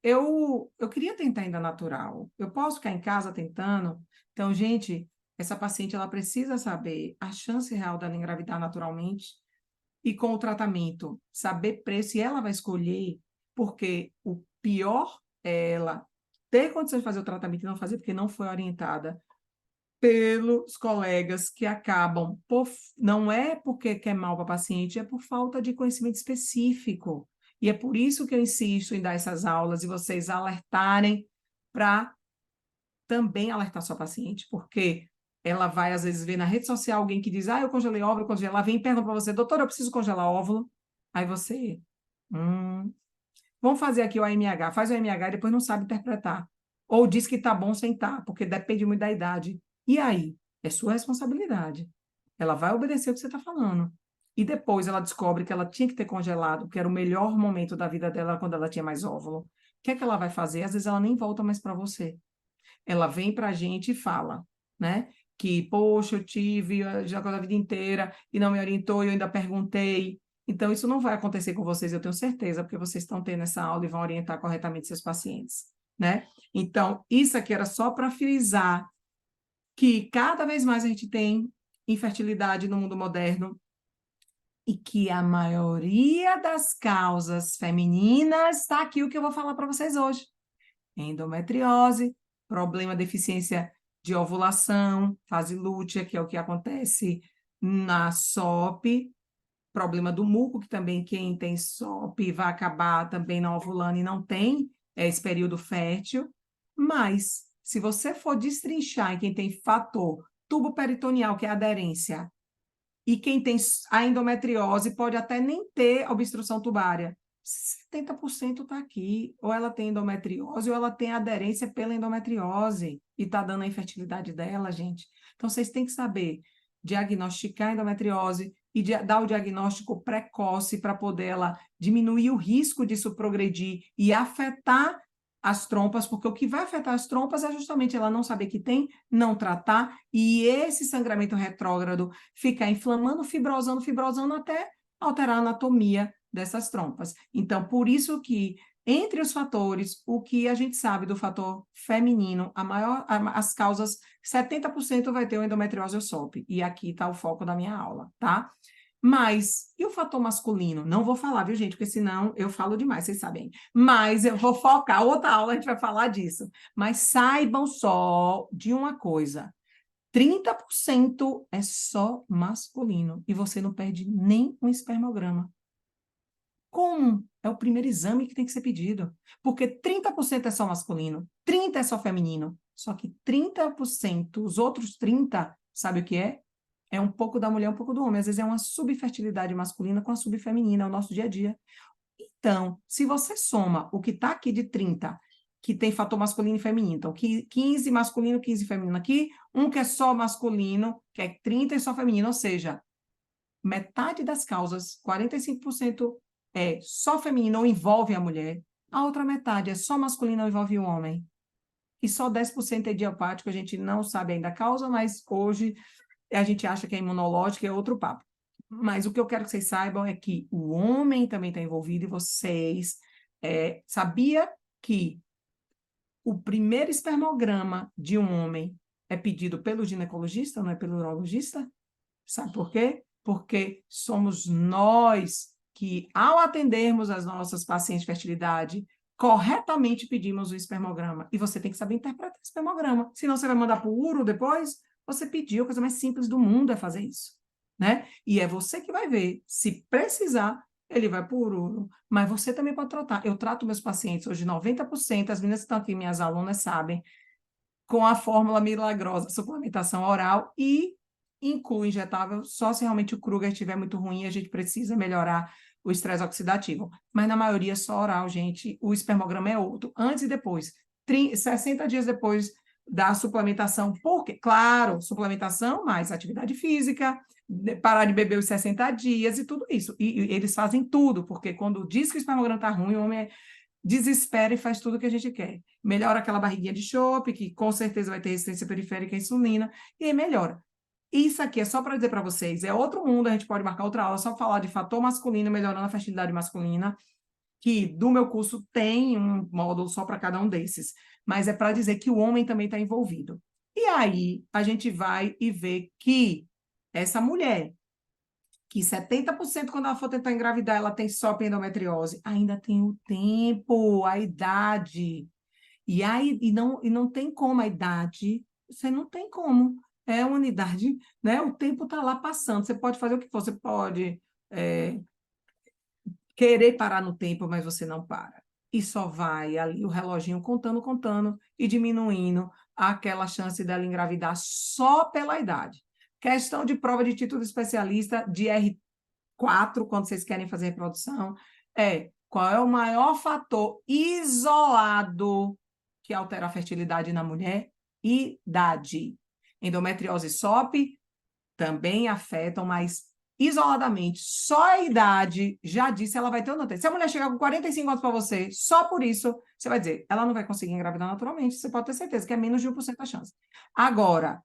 Eu queria tentar ainda natural. Eu posso ficar em casa tentando? Então, gente, essa paciente ela precisa saber a chance real dela engravidar naturalmente e com o tratamento, saber preço, e ela vai escolher, porque o pior é ela ter condições de fazer o tratamento e não fazer porque não foi orientada pelos colegas que acabam, não é porque quer mal para a paciente, é por falta de conhecimento específico. E é por isso que eu insisto em dar essas aulas e vocês alertarem para também alertar sua paciente, porque ela vai, às vezes, ver na rede social alguém que diz, eu congelei óvulo, ela vem e pergunta para você, doutora, eu preciso congelar óvulo? Aí você, vamos fazer aqui o AMH, faz o AMH e depois não sabe interpretar. Ou diz que está bom sem estar, porque depende muito da idade. E aí? É sua responsabilidade. Ela vai obedecer o que você está falando. E depois ela descobre que ela tinha que ter congelado, que era o melhor momento da vida dela quando ela tinha mais óvulo. O que é que ela vai fazer? Às vezes ela nem volta mais para você. Ela vem para a gente e fala, né? Que, poxa, eu tive já a vida inteira e não me orientou e eu ainda perguntei. Então, isso não vai acontecer com vocês, eu tenho certeza, porque vocês estão tendo essa aula e vão orientar corretamente seus pacientes, né? Então, isso aqui era só para frisar que cada vez mais a gente tem infertilidade no mundo moderno e que a maioria das causas femininas está aqui o que eu vou falar para vocês hoje. Endometriose, problema deficiência de ovulação, fase lútea, que é o que acontece na SOP, problema do muco, que também quem tem SOP vai acabar também não ovulando e não tem esse período fértil, mas se você for destrinchar em quem tem fator tubo peritoneal, que é aderência, e quem tem a endometriose pode até nem ter obstrução tubária, 70% está aqui, ou ela tem endometriose, ou ela tem aderência pela endometriose, e está dando a infertilidade dela, gente. Então, vocês têm que saber diagnosticar a endometriose e dar o diagnóstico precoce para poder ela diminuir o risco disso progredir e afetar as trompas, porque o que vai afetar as trompas é justamente ela não saber que tem, não tratar, e esse sangramento retrógrado ficar inflamando, fibrosando até alterar a anatomia dessas trompas. Então, por isso que, entre os fatores, o que a gente sabe do fator feminino, as causas, 70% vai ter o endometriose ou SOP, e aqui está o foco da minha aula, tá? Mas, e o fator masculino? Não vou falar, viu, gente? Porque senão eu falo demais, vocês sabem. Mas eu vou focar, outra aula a gente vai falar disso. Mas saibam só de uma coisa: 30% é só masculino e você não perde nem um espermograma. Como? É o primeiro exame que tem que ser pedido. Porque 30% é só masculino, 30% é só feminino. Só que 30%, os outros 30%, sabe o que é? É um pouco da mulher, um pouco do homem. Às vezes é uma subfertilidade masculina com a subfeminina, é o nosso dia a dia. Então, se você soma o que está aqui de 30, que tem fator masculino e feminino, então 15 masculino, 15 feminino aqui, um que é só masculino, que é 30 e só feminino, ou seja, metade das causas, 45% é só feminino ou envolve a mulher, a outra metade é só masculino ou envolve o homem. E só 10% é idiopático, a gente não sabe ainda a causa, mas hoje a gente acha que é imunológico, é outro papo. Mas o que eu quero que vocês saibam é que o homem também está envolvido e vocês sabia que o primeiro espermograma de um homem é pedido pelo ginecologista, não é pelo urologista? Sabe por quê? Porque somos nós que, ao atendermos as nossas pacientes de fertilidade, corretamente pedimos o espermograma. E você tem que saber interpretar o espermograma. Senão você vai mandar para o uro depois. Você pediu, a coisa mais simples do mundo é fazer isso, né? E é você que vai ver. Se precisar, ele vai para o uro. Mas você também pode tratar. Eu trato meus pacientes, hoje 90%, as meninas que estão aqui, minhas alunas sabem, com a fórmula milagrosa, suplementação oral e inclui injetável só se realmente o Kruger estiver muito ruim e a gente precisa melhorar o estresse oxidativo. Mas na maioria só oral, gente. O espermograma é outro, antes e depois. 60 dias depois da suplementação. Por quê? Claro, suplementação mais atividade física, parar de beber os 60 dias e tudo isso. E eles fazem tudo, porque quando diz que o espermograma está ruim, o homem desespera e faz tudo o que a gente quer. Melhora aquela barriguinha de chope, que com certeza vai ter resistência periférica à insulina, e aí melhora. Isso aqui é só para dizer para vocês, é outro mundo, a gente pode marcar outra aula, só falar de fator masculino, melhorando a fertilidade masculina, que do meu curso tem um módulo só para cada um desses, mas é para dizer que o homem também está envolvido. E aí a gente vai e vê que essa mulher, que 70% quando ela for tentar engravidar, ela tem SOP e endometriose, ainda tem o tempo, a idade. E aí não tem como a idade, você não tem como. É uma unidade, né? O tempo está lá passando. Você pode fazer o que for, você pode querer parar no tempo, mas você não para. E só vai ali o reloginho contando e diminuindo aquela chance dela engravidar só pela idade. Questão de prova de título de especialista de R4, quando vocês querem fazer reprodução, qual é o maior fator isolado que altera a fertilidade na mulher? Idade. Endometriose e SOP também afetam, mas isoladamente, só a idade já disse ela vai ter ou não ter. Se a mulher chegar com 45 anos para você, só por isso, você vai dizer, ela não vai conseguir engravidar naturalmente, você pode ter certeza que é menos de 1% a chance. Agora,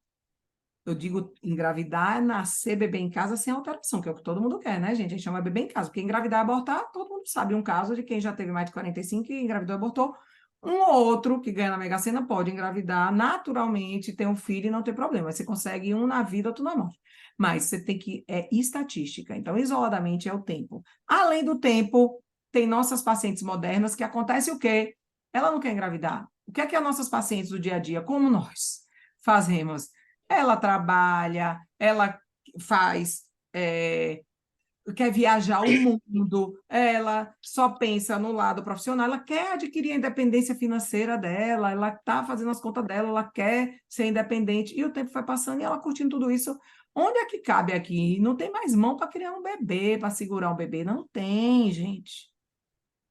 eu digo engravidar, nascer, beber em casa sem alteração, que é o que todo mundo quer, né, gente? A gente chama beber em casa, porque engravidar e abortar, todo mundo sabe um caso de quem já teve mais de 45 e engravidou e abortou. Um ou outro que ganha na Mega Sena pode engravidar naturalmente, ter um filho e não ter problema. Você consegue um na vida, outro na morte. Mas você tem que... É estatística. Então, isoladamente, é o tempo. Além do tempo, tem nossas pacientes modernas que acontece o quê? Ela não quer engravidar. O que é que as nossas pacientes do dia a dia, como nós, fazemos? Ela trabalha, ela faz... quer viajar o mundo, ela só pensa no lado profissional, ela quer adquirir a independência financeira dela, ela está fazendo as contas dela, ela quer ser independente, e o tempo vai passando e ela curtindo tudo isso. Onde é que cabe aqui? Não tem mais mão para criar um bebê, para segurar um bebê, não tem, gente.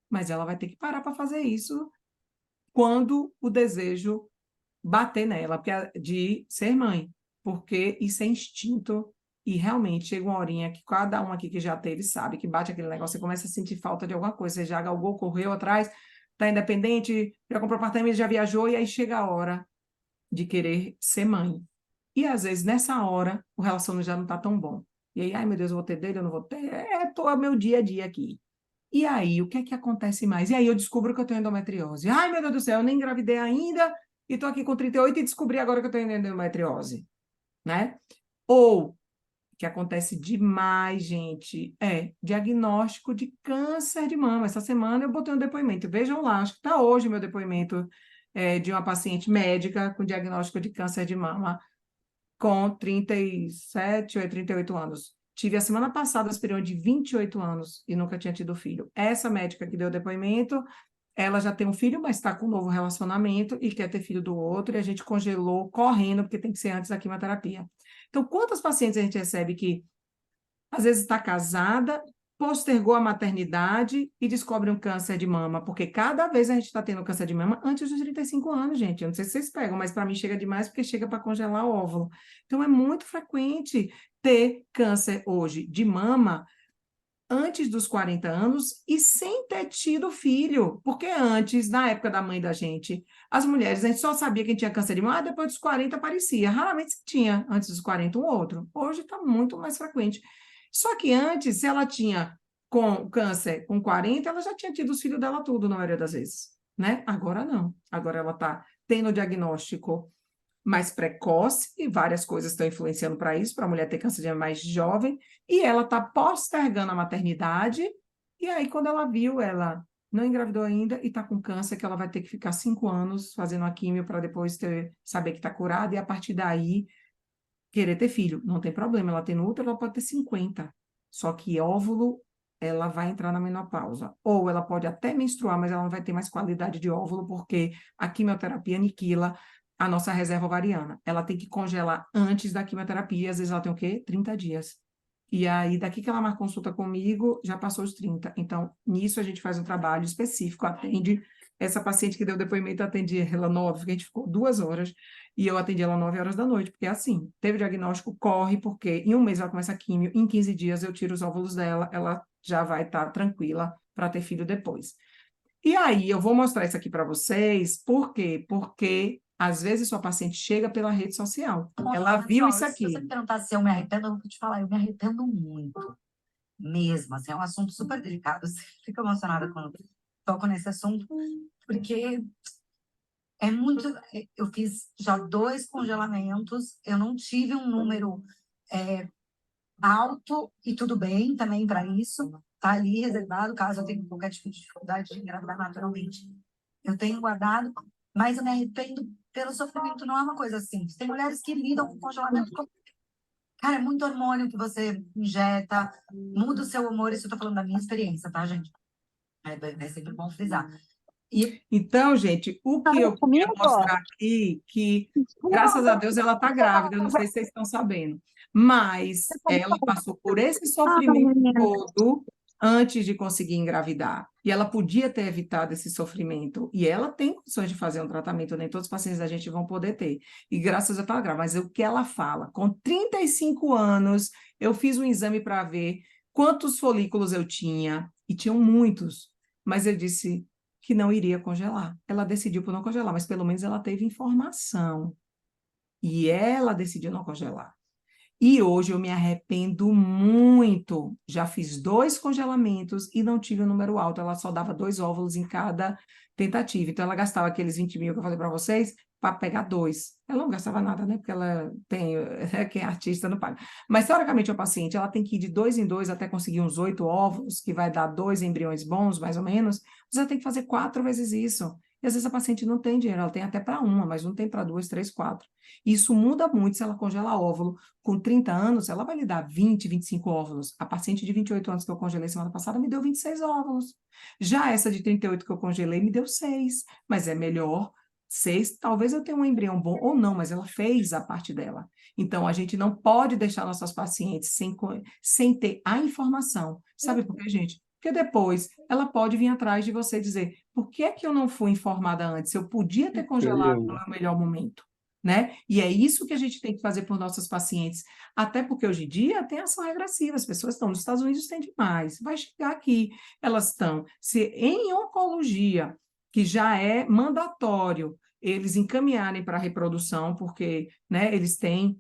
Mas ela vai ter que parar para fazer isso quando o desejo bater nela, de ser mãe, porque isso é instinto. E realmente chega uma horinha que cada um aqui que já teve sabe que bate aquele negócio, você começa a sentir falta de alguma coisa, você já galgou, correu atrás, está independente, já comprou apartamento, já viajou, e aí chega a hora de querer ser mãe. E às vezes nessa hora o relacionamento já não está tão bom. E aí, ai meu Deus, eu vou ter dele, eu não vou ter, tô meu dia a dia aqui. E aí, o que é que acontece mais? E aí eu descubro que eu tenho endometriose. Ai meu Deus do céu, eu nem engravidei ainda e estou aqui com 38 e descobri agora que eu tenho endometriose, né? Ou que acontece demais, gente, diagnóstico de câncer de mama. Essa semana eu botei um depoimento, vejam lá, acho que está hoje meu depoimento de uma paciente médica com diagnóstico de câncer de mama com 37 ou 38 anos. Tive a semana passada aspirante de 28 anos e nunca tinha tido filho. Essa médica que deu o depoimento, ela já tem um filho, mas está com um novo relacionamento e quer ter filho do outro, e a gente congelou correndo, porque tem que ser antes da quimioterapia. Então, quantas pacientes a gente recebe que, às vezes, está casada, postergou a maternidade e descobre um câncer de mama? Porque cada vez a gente está tendo câncer de mama antes dos 35 anos, gente. Eu não sei se vocês pegam, mas para mim chega demais porque chega para congelar o óvulo. Então, é muito frequente ter câncer hoje de mama antes dos 40 anos e sem ter tido filho. Porque antes, na época da mãe da gente, as mulheres, a gente só sabia quem tinha câncer de mama, depois dos 40 aparecia. Raramente se tinha, antes dos 40, um outro. Hoje está muito mais frequente. Só que antes, se ela tinha com câncer com 40, ela já tinha tido os filhos dela tudo, na maioria das vezes. Né? Agora não. Agora ela está tendo o diagnóstico mais precoce, e várias coisas estão influenciando para isso, para a mulher ter câncer de mama mais jovem, e ela está postergando a maternidade, e aí quando ela viu, ela não engravidou ainda e está com câncer, que ela vai ter que ficar 5 anos fazendo a químio para depois saber que está curada, e a partir daí querer ter filho. Não tem problema, ela tem no útero, ela pode ter 50, só que óvulo ela vai entrar na menopausa. Ou ela pode até menstruar, mas ela não vai ter mais qualidade de óvulo, porque a quimioterapia aniquila a nossa reserva ovariana. Ela tem que congelar antes da quimioterapia, às vezes ela tem o quê? 30 dias. E aí, daqui que ela marca consulta comigo, já passou os 30. Então, nisso a gente faz um trabalho específico, atende essa paciente que deu depoimento, eu atendi ela 9, a gente ficou 2 horas, e eu atendi ela 9 horas da noite, porque é assim, teve diagnóstico, corre, porque em um mês ela começa a químio, em 15 dias eu tiro os óvulos dela, ela já vai estar tranquila para ter filho depois. E aí, eu vou mostrar isso aqui para vocês, por quê? Porque às vezes sua paciente chega pela rede social. Ela viu isso aqui. Se você me perguntar se eu me arrependo, eu vou te falar, eu me arrependo muito, mesmo, assim, é um assunto super delicado, você fica emocionada quando toco nesse assunto, porque é muito, eu fiz já 2 congelamentos, eu não tive um número alto, e tudo bem também para isso, tá ali reservado, caso eu tenha qualquer tipo de dificuldade de engravidar naturalmente, eu tenho guardado, mas eu me arrependo pelo sofrimento, não é uma coisa simples. Tem mulheres que lidam com congelamento com... Cara, é muito hormônio que você injeta, muda o seu humor, isso eu tô falando da minha experiência, tá, gente? É sempre bom frisar. Então, gente, o que eu queria mostrar aqui, que graças a Deus ela está grávida, eu não sei se vocês estão sabendo, mas ela passou por esse sofrimento todo antes de conseguir engravidar. E ela podia ter evitado esse sofrimento. E ela tem condições de fazer um tratamento, nem todos os pacientes da gente vão poder ter. E graças a Deus ela grávida. Mas o que ela fala? Com 35 anos, eu fiz um exame para ver quantos folículos eu tinha, e tinham muitos. Mas eu disse que não iria congelar. Ela decidiu por não congelar, mas pelo menos ela teve informação. E ela decidiu não congelar. E hoje eu me arrependo muito. Já fiz 2 congelamentos e não tive um número alto. Ela só dava 2 óvulos em cada tentativa. Então, ela gastava aqueles 20 mil que eu falei para vocês para pegar 2. Ela não gastava nada, né? Porque ela tem, quem é artista não paga. Mas, teoricamente, a paciente, ela tem que ir de 2 em 2 até conseguir uns 8 óvulos, que vai dar 2 embriões bons, mais ou menos. Você tem que fazer 4 vezes isso. E às vezes a paciente não tem dinheiro, ela tem até para uma, mas não tem para 2, 3, 4. Isso muda muito se ela congela óvulo. Com 30 anos, ela vai lhe dar 20, 25 óvulos. A paciente de 28 anos que eu congelei semana passada me deu 26 óvulos. Já essa de 38 que eu congelei me deu 6, mas é melhor 6. Talvez eu tenha um embrião bom ou não, mas ela fez a parte dela. Então, a gente não pode deixar nossas pacientes sem ter a informação. Sabe por quê, gente? Porque depois ela pode vir atrás de você e dizer: por que é que eu não fui informada antes? Eu podia ter congelado no meu melhor momento. Né? E é isso que a gente tem que fazer por nossos pacientes, até porque hoje em dia tem ação regressiva, as pessoas estão nos Estados Unidos, tem demais, vai chegar aqui, elas estão, se em oncologia, que já é mandatório, eles encaminharem para a reprodução, porque, né, eles têm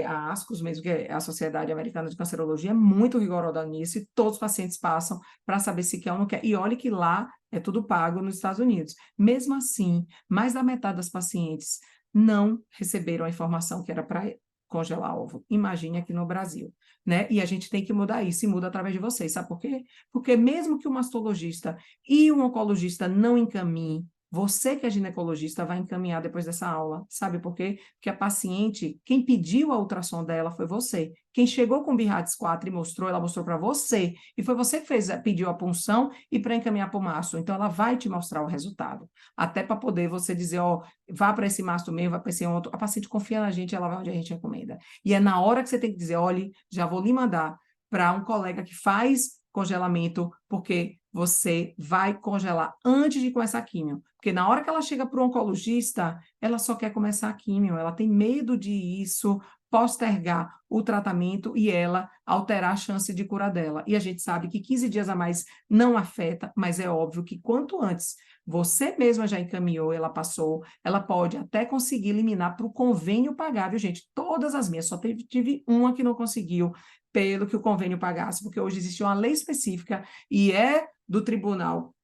a ASCOS mesmo, que é a Sociedade Americana de Cancerologia, é muito rigorosa nisso, e todos os pacientes passam para saber se quer ou não quer, e olha que lá é tudo pago nos Estados Unidos. Mesmo assim, mais da metade das pacientes não receberam a informação que era para congelar ovo. Imagine aqui no Brasil, né? E a gente tem que mudar isso, e muda através de vocês, sabe por quê? Porque mesmo que o mastologista e o oncologista não encaminhem, você que é ginecologista vai encaminhar depois dessa aula, sabe por quê? Porque a paciente, quem pediu a ultrassom dela foi você. Quem chegou com o BIRADS 4 e mostrou, ela mostrou para você, e foi você que pediu a punção e para encaminhar para o mastro. Então, ela vai te mostrar o resultado, até para poder você dizer, ó, vá para esse mastro mesmo, vá para esse outro. A paciente confia na gente, ela vai onde a gente recomenda. E é na hora que você tem que dizer, olha, já vou lhe mandar para um colega que faz congelamento, porque você vai congelar antes de começar a químio. Porque na hora que ela chega para o oncologista, ela só quer começar a químio, ela tem medo de isso postergar o tratamento e ela alterar a chance de cura dela. E a gente sabe que 15 dias a mais não afeta, mas é óbvio que quanto antes você mesma já encaminhou, ela passou, ela pode até conseguir eliminar para o convênio pagar, viu, gente? Todas as minhas, só tive uma que não conseguiu, pelo que o convênio pagasse, porque hoje existe uma lei específica e é do Tribunal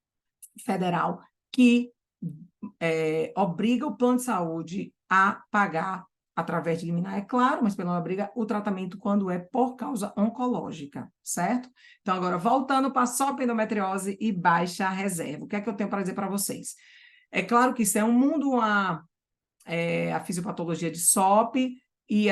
Federal que obriga o plano de saúde a pagar através de liminar, é claro, mas pela obriga o tratamento quando é por causa oncológica, certo? Então, agora, voltando para só endometriose e baixa reserva, o que é que eu tenho para dizer para vocês? É claro que isso é um mundo, a fisiopatologia de SOP, e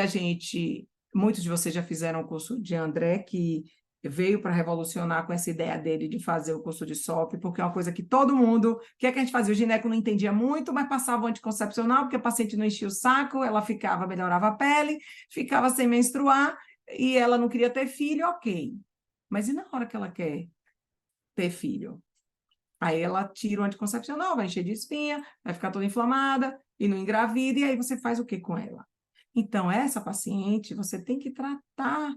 muitos de vocês já fizeram o curso de André, que veio para revolucionar com essa ideia dele de fazer o curso de SOP, porque é uma coisa que todo mundo, o que é que a gente fazia? O gineco não entendia muito, mas passava o anticoncepcional, porque a paciente não enchia o saco, ela melhorava a pele, ficava sem menstruar, e ela não queria ter filho, ok. Mas e na hora que ela quer ter filho? Aí ela tira o anticoncepcional, vai encher de espinha, vai ficar toda inflamada, e não engravida, e aí você faz o que com ela? Então, essa paciente, você tem que tratar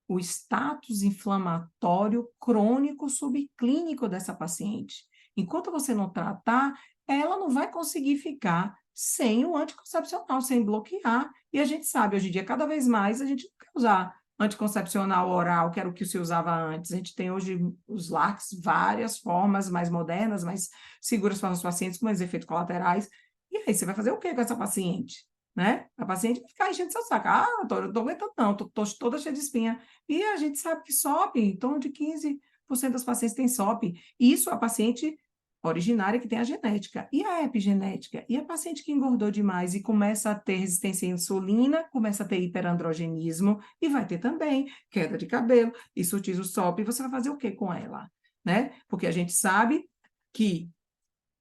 o status inflamatório crônico subclínico dessa paciente. Enquanto você não tratar, ela não vai conseguir ficar sem o anticoncepcional, sem bloquear. E a gente sabe, hoje em dia, cada vez mais, a gente não quer usar anticoncepcional oral, que era o que se usava antes. A gente tem hoje os LARCs, várias formas mais modernas, mais seguras para os pacientes, com mais efeitos colaterais. E aí, você vai fazer o que com essa paciente? Né? A paciente vai ficar enchendo seu saco. Ah, eu tô aguentando não, tô toda cheia de espinha. E a gente sabe que SOP, em torno de 15% das pacientes têm SOP. Isso a paciente originária que tem a genética. E a epigenética? E a paciente que engordou demais e começa a ter resistência à insulina, começa a ter hiperandrogenismo e vai ter também queda de cabelo, e surtir o SOP, e você vai fazer o que com ela? Né? Porque a gente sabe que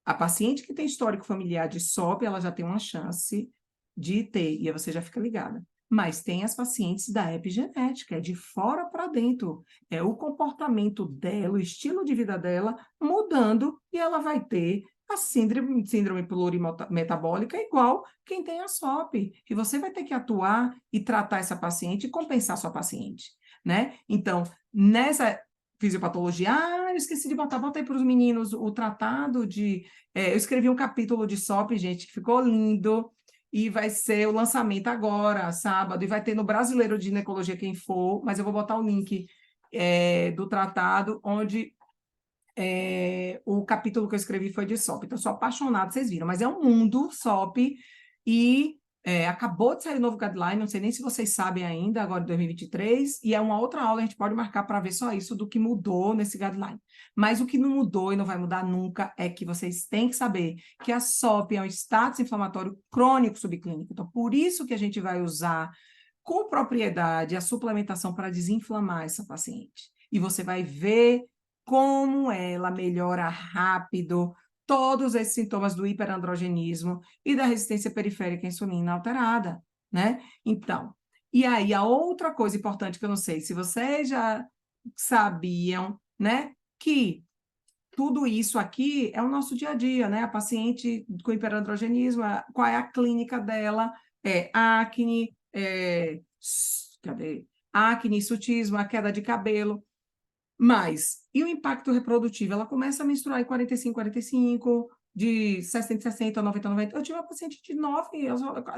a paciente que tem histórico familiar de SOP, ela já tem uma chance de ter, e aí você já fica ligada. Mas tem as pacientes da epigenética, é de fora para dentro. É o comportamento dela, o estilo de vida dela mudando e ela vai ter a síndrome plurimetabólica igual quem tem a SOP. E você vai ter que atuar e tratar essa paciente e compensar sua paciente, né? Então, nessa fisiopatologia, eu esqueci de botar, bota aí para os meninos o tratado de... eu escrevi um capítulo de SOP, gente, que ficou lindo, e vai ser o lançamento agora, sábado, e vai ter no Brasileiro de Ginecologia quem for, mas eu vou botar o link do tratado, onde o capítulo que eu escrevi foi de SOP. Então, eu sou apaixonada, vocês viram, mas é um mundo SOP, e acabou de sair o novo guideline, não sei nem se vocês sabem ainda, agora em 2023, e é uma outra aula, a gente pode marcar para ver só isso do que mudou nesse guideline. Mas o que não mudou e não vai mudar nunca é que vocês têm que saber que a SOP é um status inflamatório crônico subclínico. Então, por isso que a gente vai usar com propriedade a suplementação para desinflamar essa paciente. E você vai ver como ela melhora rápido todos esses sintomas do hiperandrogenismo e da resistência periférica à insulina alterada, né? Então, e aí a outra coisa importante que eu não sei se vocês já sabiam, né, que tudo isso aqui é o nosso dia a dia, né? A paciente com hiperandrogenismo, qual é a clínica dela? Acne, acne, sutismo, a queda de cabelo. Mas, e o impacto reprodutivo? Ela começa a menstruar em 45, 45, de 60, 60, 90, 90. Eu tive uma paciente de 9,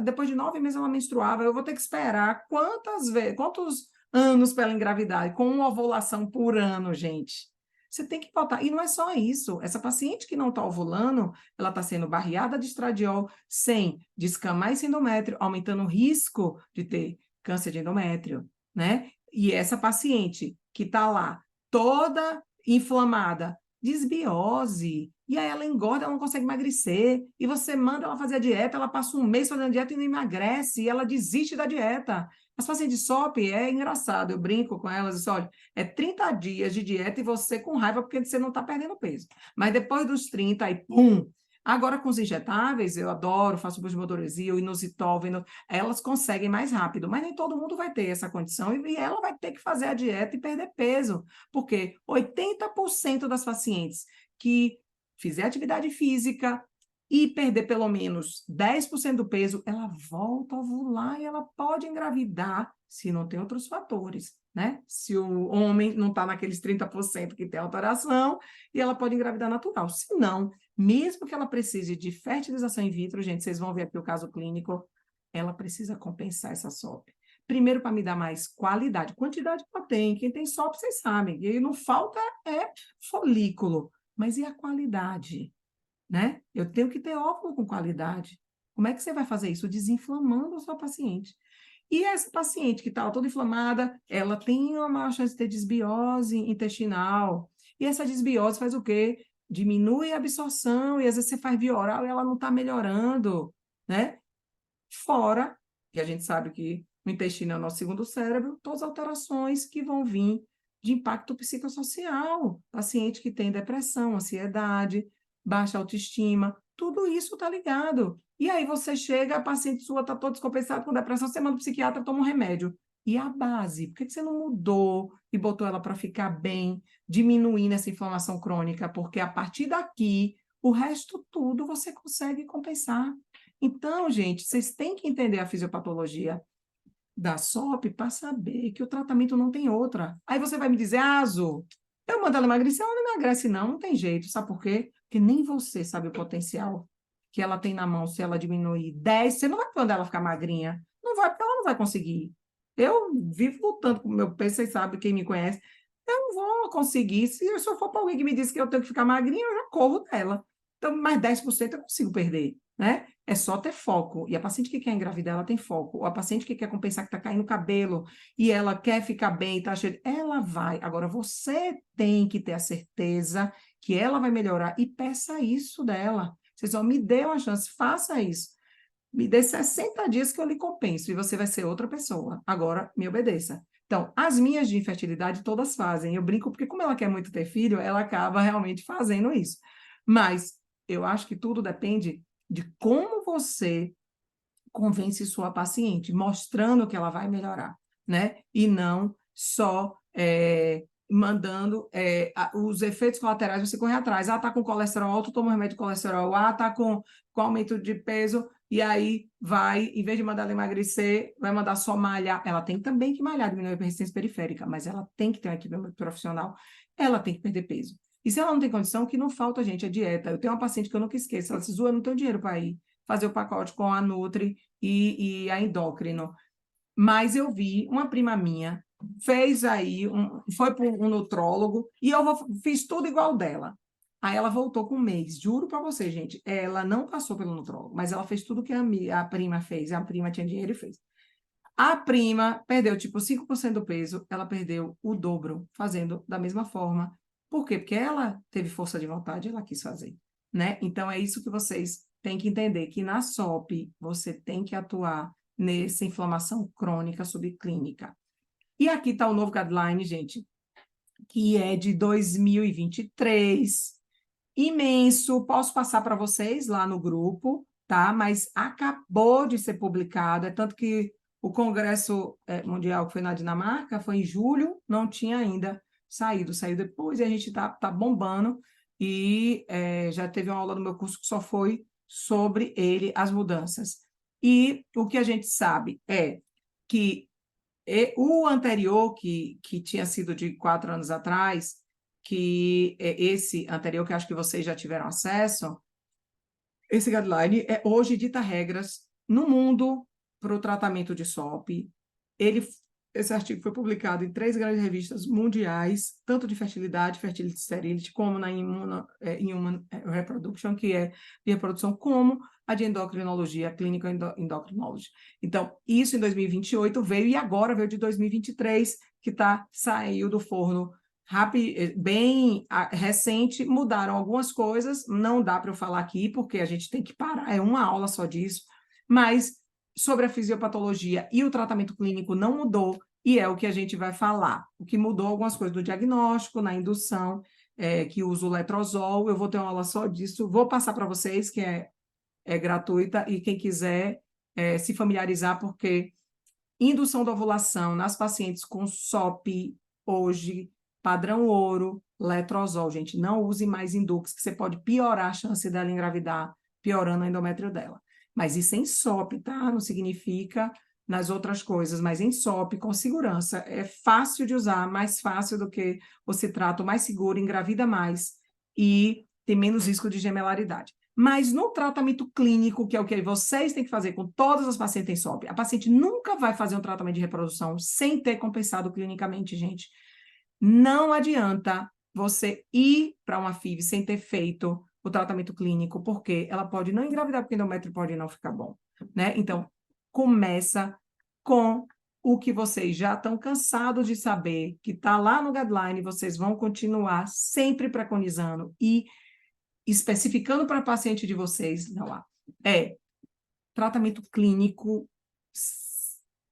depois de 9 meses ela menstruava, eu vou ter que esperar quantos anos para ela engravidar, com uma ovulação por ano, gente. Você tem que botar, e não é só isso, essa paciente que não está ovulando, ela está sendo barreada de estradiol, sem descamar esse endométrio, aumentando o risco de ter câncer de endométrio, né? E essa paciente que está lá, toda inflamada, desbiose, e aí ela engorda, ela não consegue emagrecer, e você manda ela fazer a dieta, ela passa um mês fazendo a dieta e não emagrece, e ela desiste da dieta. As pacientes de SOP é engraçado, eu brinco com elas, disse, olha, é 30 dias de dieta e você com raiva porque você não está perdendo peso. Mas depois dos 30, aí pum! Agora com os injetáveis, eu adoro, faço busmodoresia, o inositol, elas conseguem mais rápido, mas nem todo mundo vai ter essa condição e ela vai ter que fazer a dieta e perder peso, porque 80% das pacientes que fizer atividade física e perder pelo menos 10% do peso, ela volta a ovular e ela pode engravidar se não tem outros fatores, né? Se o homem não está naqueles 30% que tem alteração, e ela pode engravidar natural. Se não, mesmo que ela precise de fertilização in vitro, gente, vocês vão ver aqui o caso clínico, ela precisa compensar essa SOP. Primeiro, para me dar mais qualidade. Quantidade ela tem, quem tem SOP, vocês sabem, e não falta folículo, mas e a qualidade, né? Eu tenho que ter óvulo com qualidade. Como é que você vai fazer isso? Desinflamando a sua paciente. E essa paciente que está toda inflamada, ela tem uma maior chance de ter desbiose intestinal. E essa desbiose faz o quê? Diminui a absorção, e às vezes você faz via oral e ela não está melhorando, né? Fora, que a gente sabe que o intestino é o nosso segundo cérebro, todas as alterações que vão vir de impacto psicossocial. Paciente que tem depressão, ansiedade, baixa autoestima, tudo isso está ligado. E aí você chega, a paciente sua está toda descompensada com depressão, você manda o psiquiatra, toma um remédio. E a base? Por que você não mudou e botou ela para ficar bem, diminuindo essa inflamação crônica? Porque a partir daqui, o resto tudo você consegue compensar. Então, gente, vocês têm que entender a fisiopatologia da SOP para saber que o tratamento não tem outra. Aí você vai me dizer, Azo, eu mando ela emagrecer, ela não emagrece não tem jeito. Sabe por quê? Porque nem você sabe o potencial que ela tem na mão. Se ela diminuir 10, você não vai mandar ela ficar magrinha. Não vai, porque ela não vai conseguir. Eu vivo lutando com o meu peso, vocês sabem, quem me conhece. Eu não vou conseguir. Se eu for para alguém que me diz que eu tenho que ficar magrinha, eu já corro dela. Então, mais 10% eu consigo perder, né? É só ter foco. E a paciente que quer engravidar, ela tem foco. Ou a paciente que quer compensar que está caindo o cabelo e ela quer ficar bem, tá cheia, ela vai. Agora, você tem que ter a certeza que ela vai melhorar e peça isso dela. Vocês vão me dê uma chance, faça isso. Me dê 60 dias que eu lhe compenso e você vai ser outra pessoa. Agora, me obedeça. Então, as minhas de infertilidade todas fazem. Eu brinco porque como ela quer muito ter filho, ela acaba realmente fazendo isso. Mas eu acho que tudo depende de como você convence sua paciente, mostrando que ela vai melhorar, né? E não só mandando os efeitos colaterais, você corre atrás. Ah, tá com colesterol alto, toma um remédio de colesterol. Ah, tá com aumento de peso, e aí vai, em vez de mandar ela emagrecer, vai mandar só malhar. Ela tem também que malhar, diminuir a resistência periférica, mas ela tem que ter um equilíbrio profissional, ela tem que perder peso. E se ela não tem condição, o que não falta, gente, é dieta. Eu tenho uma paciente que eu nunca esqueço, ela se zoa, eu não tenho dinheiro para ir fazer o pacote com a Nutri e a endócrino. Mas eu vi uma prima minha, fez aí, foi para um nutrólogo, e eu fiz tudo igual dela. Aí ela voltou com um mês, juro para você, gente, ela não passou pelo nutrólogo, mas ela fez tudo que a prima fez, a prima tinha dinheiro e fez. A prima perdeu, tipo, 5% do peso, ela perdeu o dobro, fazendo da mesma forma. Por quê? Porque ela teve força de vontade, ela quis fazer, né? Então, é isso que vocês têm que entender, que na SOP você tem que atuar nessa inflamação crônica subclínica. E aqui está o novo guideline, gente, que é de 2023, imenso, posso passar para vocês lá no grupo, tá? Mas acabou de ser publicado, é tanto que o Congresso Mundial, que foi na Dinamarca, foi em julho, não tinha ainda saído, saiu depois e a gente tá bombando, e já teve uma aula no meu curso que só foi sobre ele, as mudanças. E o que a gente sabe é que o anterior, que tinha sido de 4 anos atrás, que esse anterior, que acho que vocês já tiveram acesso, esse guideline hoje dita regras no mundo para o tratamento de SOP. Esse artigo foi publicado em 3 grandes revistas mundiais, tanto de fertilidade, fertility sterility, como na Human Reproduction, que é de reprodução, como a de endocrinologia, Clinical Endocrinology. Então, isso em 2028 veio, e agora veio de 2023, que saiu do forno bem recente, mudaram algumas coisas, não dá para eu falar aqui, porque a gente tem que parar, é uma aula só disso, mas sobre a fisiopatologia e o tratamento clínico não mudou, e é o que a gente vai falar. O que mudou, algumas coisas do diagnóstico, na indução, que usa o letrozol, eu vou ter uma aula só disso, vou passar para vocês, que é gratuita, e quem quiser se familiarizar, porque indução da ovulação nas pacientes com SOP hoje, padrão ouro, letrozol, gente, não use mais Indux, que você pode piorar a chance dela engravidar, piorando o endométrio dela. Mas isso em SOP, tá? Não significa nas outras coisas, mas em SOP, com segurança, é fácil de usar, mais fácil do que o citrato, mais seguro, engravida mais e tem menos risco de gemelaridade. Mas no tratamento clínico, que é o que vocês têm que fazer com todas as pacientes em SOP, a paciente nunca vai fazer um tratamento de reprodução sem ter compensado clinicamente, gente. Não adianta você ir para uma FIV sem ter feito o tratamento clínico, porque ela pode não engravidar, porque o endométrio pode não ficar bom, né? Então, começa com o que vocês já estão cansados de saber, que está lá no guideline, vocês vão continuar sempre preconizando e especificando para a paciente de vocês, não há. Tratamento clínico,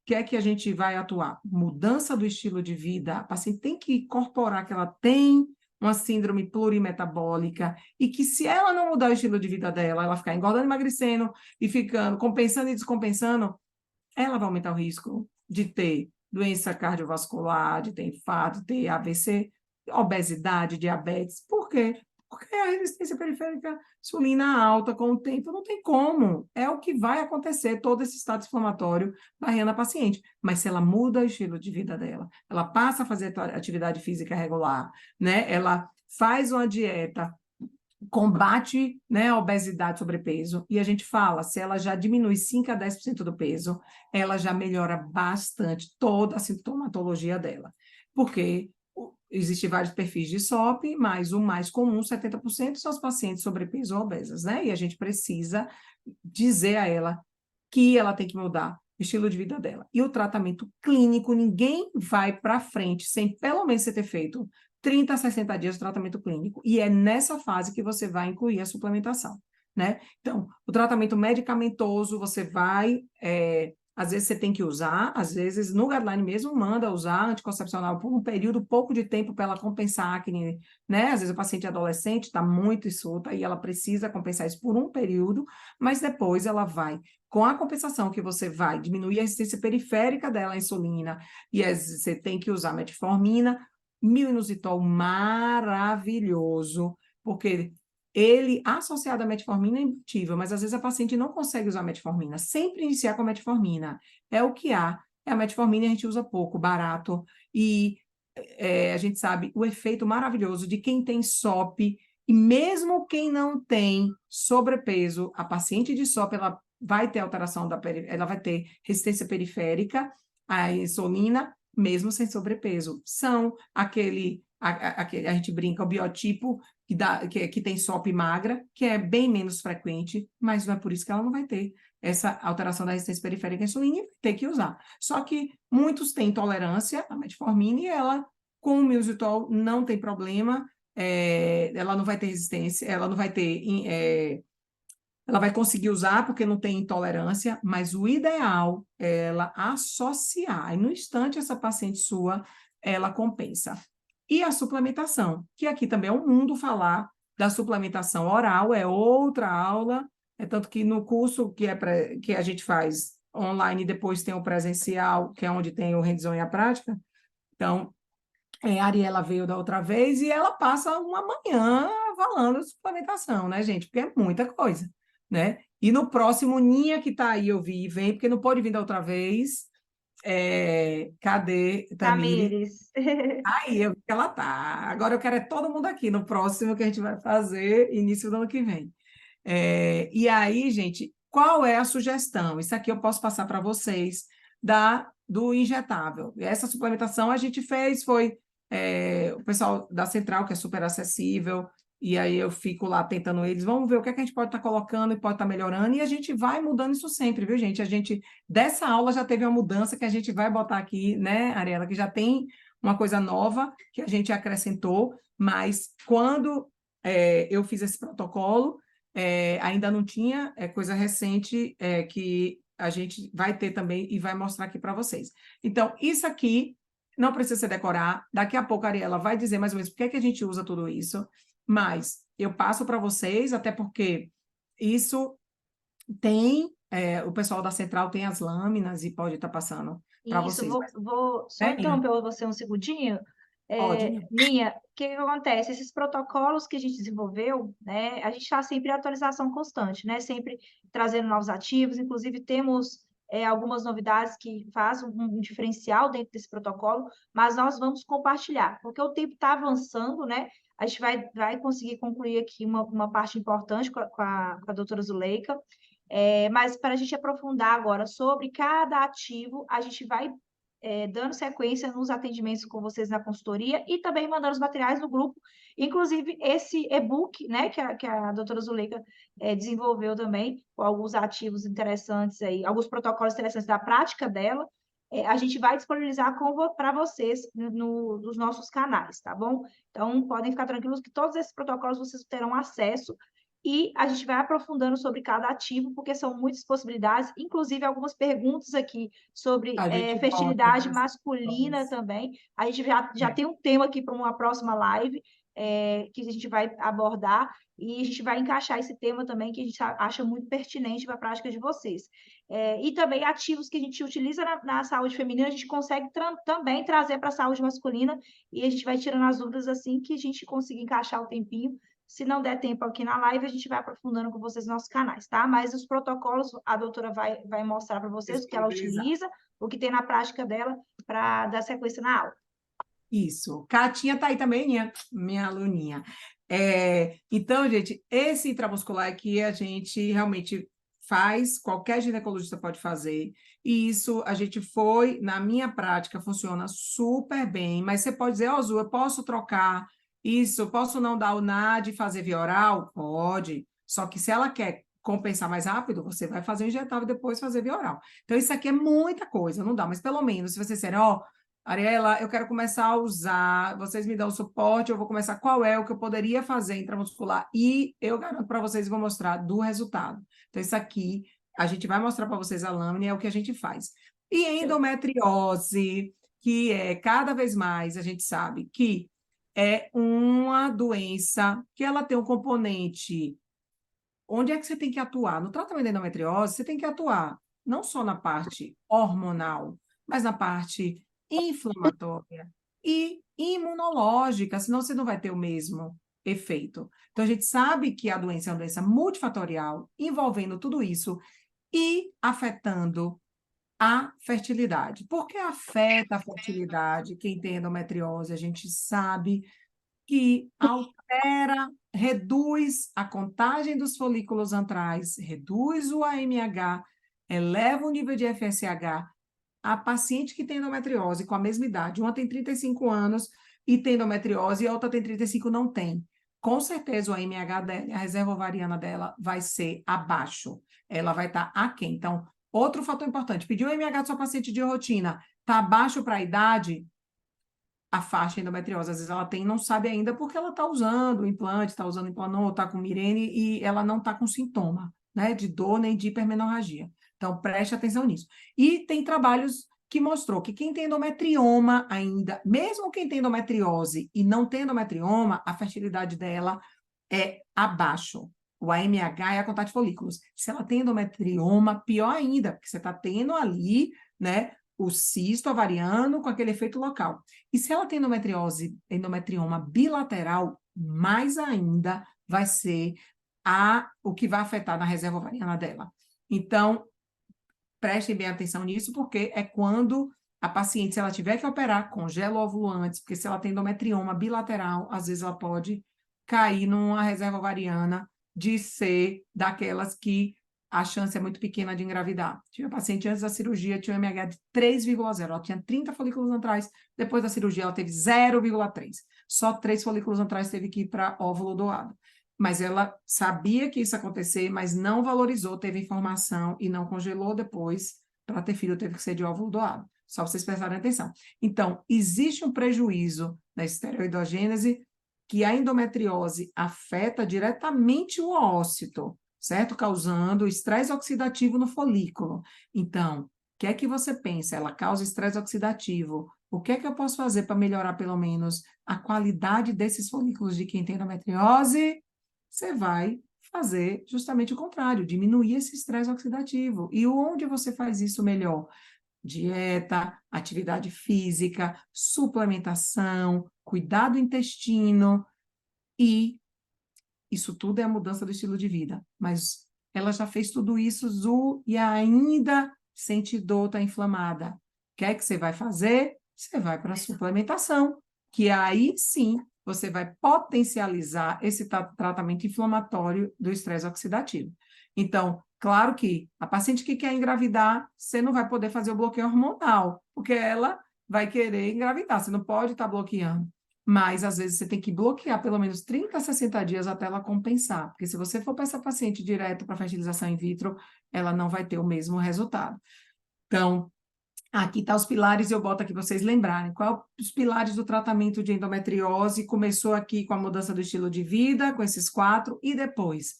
que é que a gente vai atuar? Mudança do estilo de vida, a paciente tem que incorporar que ela tem uma síndrome plurimetabólica e que se ela não mudar o estilo de vida dela, ela ficar engordando, emagrecendo e ficando, compensando e descompensando, ela vai aumentar o risco de ter doença cardiovascular, de ter infarto, de ter AVC, obesidade, diabetes. Por quê? Porque a resistência periférica insulina alta com o tempo, não tem como. É o que vai acontecer, todo esse estado inflamatório barrendo a paciente. Mas se ela muda o estilo de vida dela, ela passa a fazer atividade física regular, né? Ela faz uma dieta, combate, né, a obesidade, sobrepeso, e a gente fala, se ela já diminui 5 a 10% do peso, ela já melhora bastante toda a sintomatologia dela. Porque existem vários perfis de SOP, mas o mais comum, 70%, são as pacientes sobrepeso ou obesas, né? E a gente precisa dizer a ela que ela tem que mudar o estilo de vida dela. E o tratamento clínico, ninguém vai para frente sem pelo menos você ter feito 30 a 60 dias de tratamento clínico. E é nessa fase que você vai incluir a suplementação, né? Então, o tratamento medicamentoso, você vai Às vezes você tem que usar, às vezes no guideline mesmo manda usar anticoncepcional por um período pouco de tempo para ela compensar a acne, né? Às vezes o paciente adolescente está muito solta e ela precisa compensar isso por um período, mas depois ela vai, com a compensação que você vai diminuir a resistência periférica dela à insulina, e você tem que usar metformina, mil-inositol maravilhoso, porque ele, associado à metformina, é imbatível, mas às vezes a paciente não consegue usar metformina. Sempre iniciar com a metformina. É o que há. É a metformina, a gente usa pouco, barato, e a gente sabe o efeito maravilhoso de quem tem SOP, e mesmo quem não tem sobrepeso, a paciente de SOP, ela vai ter alteração ela vai ter resistência periférica à insulina, mesmo sem sobrepeso. São aquele, a gente brinca, o biotipo que tem SOP magra, que é bem menos frequente, mas não é por isso que ela não vai ter essa alteração da resistência periférica à insulina e vai ter que usar. Só que muitos têm intolerância à metformina e ela, com o milzitol, não tem problema, ela não vai ter resistência, ela não vai ter... ela vai conseguir usar porque não tem intolerância, mas o ideal é ela associar. E no instante, essa paciente sua, ela compensa. E a suplementação, que aqui também é um mundo falar da suplementação oral, é outra aula, tanto que no curso que a gente faz online, depois tem o presencial, que é onde tem o hands-on e a prática. Então, a Ariela veio da outra vez e ela passa uma manhã falando de suplementação, né, gente? Porque é muita coisa, né? E no próximo, Ninha, que tá aí, eu vi, vem, porque não pode vir da outra vez. Cadê Tamires? Aí, eu vi que ela tá. Agora eu quero todo mundo aqui no próximo que a gente vai fazer, início do ano que vem. E aí, gente, qual é a sugestão? Isso aqui eu posso passar para vocês do injetável. Essa suplementação a gente fez, foi o pessoal da Central, que é super acessível, e aí eu fico lá tentando eles, vamos ver o que é que a gente pode estar colocando e pode estar melhorando, e a gente vai mudando isso sempre, viu, gente? Dessa aula já teve uma mudança que a gente vai botar aqui, né, Ariela, que já tem uma coisa nova que a gente acrescentou, mas quando eu fiz esse protocolo, ainda não tinha, coisa recente que a gente vai ter também e vai mostrar aqui para vocês. Então, isso aqui não precisa se decorar, daqui a pouco a Ariela vai dizer mais ou menos por que a gente usa tudo isso, mas eu passo para vocês, até porque isso tem, o pessoal da Central tem as lâminas e pode estar passando para Isso, vocês. vou só interromper você um segundinho. Pode. Ninha, o que acontece? Esses protocolos que a gente desenvolveu, né, a gente está sempre em atualização constante, né, sempre trazendo novos ativos, inclusive temos algumas novidades que fazem um diferencial dentro desse protocolo, mas nós vamos compartilhar, porque o tempo está avançando, né, a gente vai conseguir concluir aqui uma parte importante com a doutora Zuleika, mas para a gente aprofundar agora sobre cada ativo, a gente vai dando sequência nos atendimentos com vocês na consultoria e também mandando os materiais no grupo, inclusive esse e-book, né, que a doutora Zuleika desenvolveu também, com alguns ativos interessantes aí, alguns protocolos interessantes da prática dela, a gente vai disponibilizar para vocês nos nossos canais, tá bom? Então, podem ficar tranquilos que todos esses protocolos vocês terão acesso e a gente vai aprofundando sobre cada ativo, porque são muitas possibilidades, inclusive algumas perguntas aqui sobre fertilidade masculina também. A gente já tem um tema aqui para uma próxima live, que a gente vai abordar, e a gente vai encaixar esse tema também, que a gente acha muito pertinente para a prática de vocês. E também ativos que a gente utiliza na saúde feminina, a gente consegue também trazer para a saúde masculina, e a gente vai tirando as dúvidas assim que a gente conseguir encaixar o tempinho. Se não der tempo aqui na live, a gente vai aprofundando com vocês nos nossos canais, tá? Mas os protocolos, a doutora vai mostrar para vocês o que ela utiliza, o que tem na prática dela, para dar sequência na aula. Isso. Catinha está aí também, minha aluninha. Então, gente, esse intramuscular aqui a gente realmente faz, qualquer ginecologista pode fazer, e isso a gente na minha prática, funciona super bem, mas você pode dizer, ó, Zu, eu posso trocar isso, posso não dar o NAD e fazer via oral? Pode, só que se ela quer compensar mais rápido, você vai fazer o injetável e depois fazer via oral. Então, isso aqui é muita coisa, não dá, mas pelo menos, se você disser, ó, Ariela, eu quero começar a usar, vocês me dão suporte, eu vou começar, qual é o que eu poderia fazer intramuscular? E eu garanto para vocês, vou mostrar do resultado. Então, isso aqui, a gente vai mostrar para vocês a lâmina, é o que a gente faz. E endometriose, que é cada vez mais, a gente sabe que é uma doença que ela tem um componente. Onde é que você tem que atuar? No tratamento da endometriose, você tem que atuar não só na parte hormonal, mas na parte inflamatória e imunológica, senão você não vai ter o mesmo efeito. Então, a gente sabe que a doença é uma doença multifatorial, envolvendo tudo isso e afetando a fertilidade. Por que afeta a fertilidade? Quem tem endometriose, a gente sabe que altera, reduz a contagem dos folículos antrais, reduz o AMH, eleva o nível de FSH. A paciente que tem endometriose com a mesma idade, uma tem 35 anos e tem endometriose e a outra tem 35 e não tem. Com certeza o AMH dela, a reserva ovariana dela vai ser abaixo. Ela vai estar aquém. Então, outro fator importante, pediu o AMH da sua paciente de rotina, está abaixo para a idade, a faixa endometriose. Às vezes ela tem e não sabe ainda porque ela está usando o implante, está usando Implanon, está com Mirene e ela não está com sintoma, né, de dor nem de hipermenorragia. Então, preste atenção nisso. E tem trabalhos que mostrou que quem tem endometrioma ainda, mesmo quem tem endometriose e não tem endometrioma, a fertilidade dela é abaixo. O AMH é a contagem de folículos. Se ela tem endometrioma, pior ainda, porque você está tendo ali, né, o cisto ovariano com aquele efeito local. E se ela tem endometrioma bilateral, mais ainda vai ser o que vai afetar na reserva ovariana dela. Então, prestem bem atenção nisso, porque é quando a paciente, se ela tiver que operar, congela o óvulo antes, porque se ela tem endometrioma bilateral, às vezes ela pode cair numa reserva ovariana de ser daquelas que a chance é muito pequena de engravidar. Tive uma paciente antes da cirurgia, tinha um MH de 3,0. Ela tinha 30 folículos antrais. Depois da cirurgia, ela teve 0,3. Só 3 folículos antrais teve que ir para óvulo doado. Mas ela sabia que isso ia acontecer, mas não valorizou, teve informação e não congelou depois. Para ter filho, teve que ser de óvulo doado. Só vocês prestarem atenção. Então, existe um prejuízo na esteroidogênese que a endometriose afeta diretamente o ócito, certo? Causando estresse oxidativo no folículo. Então, o que é que você pensa? Ela causa estresse oxidativo. O que é que eu posso fazer para melhorar, pelo menos, a qualidade desses folículos de quem tem endometriose? Você vai fazer justamente o contrário, diminuir esse estresse oxidativo. E onde você faz isso melhor? Dieta, atividade física, suplementação, cuidado do intestino e isso tudo é a mudança do estilo de vida, mas ela já fez tudo isso, Zu, e ainda sente dor, está inflamada. O que é que você vai fazer? Você vai para a suplementação, que aí sim você vai potencializar esse tratamento inflamatório do estresse oxidativo. Então, claro que a paciente que quer engravidar, você não vai poder fazer o bloqueio hormonal, porque ela vai querer engravidar, você não pode estar bloqueando. Mas, às vezes, você tem que bloquear pelo menos 30 a 60 dias até ela compensar. Porque se você for para essa paciente direto para fertilização in vitro, ela não vai ter o mesmo resultado. Então, aqui tá os pilares, eu boto aqui para vocês lembrarem. Qual os pilares do tratamento de endometriose? Começou aqui com a mudança do estilo de vida, com esses 4, e depois,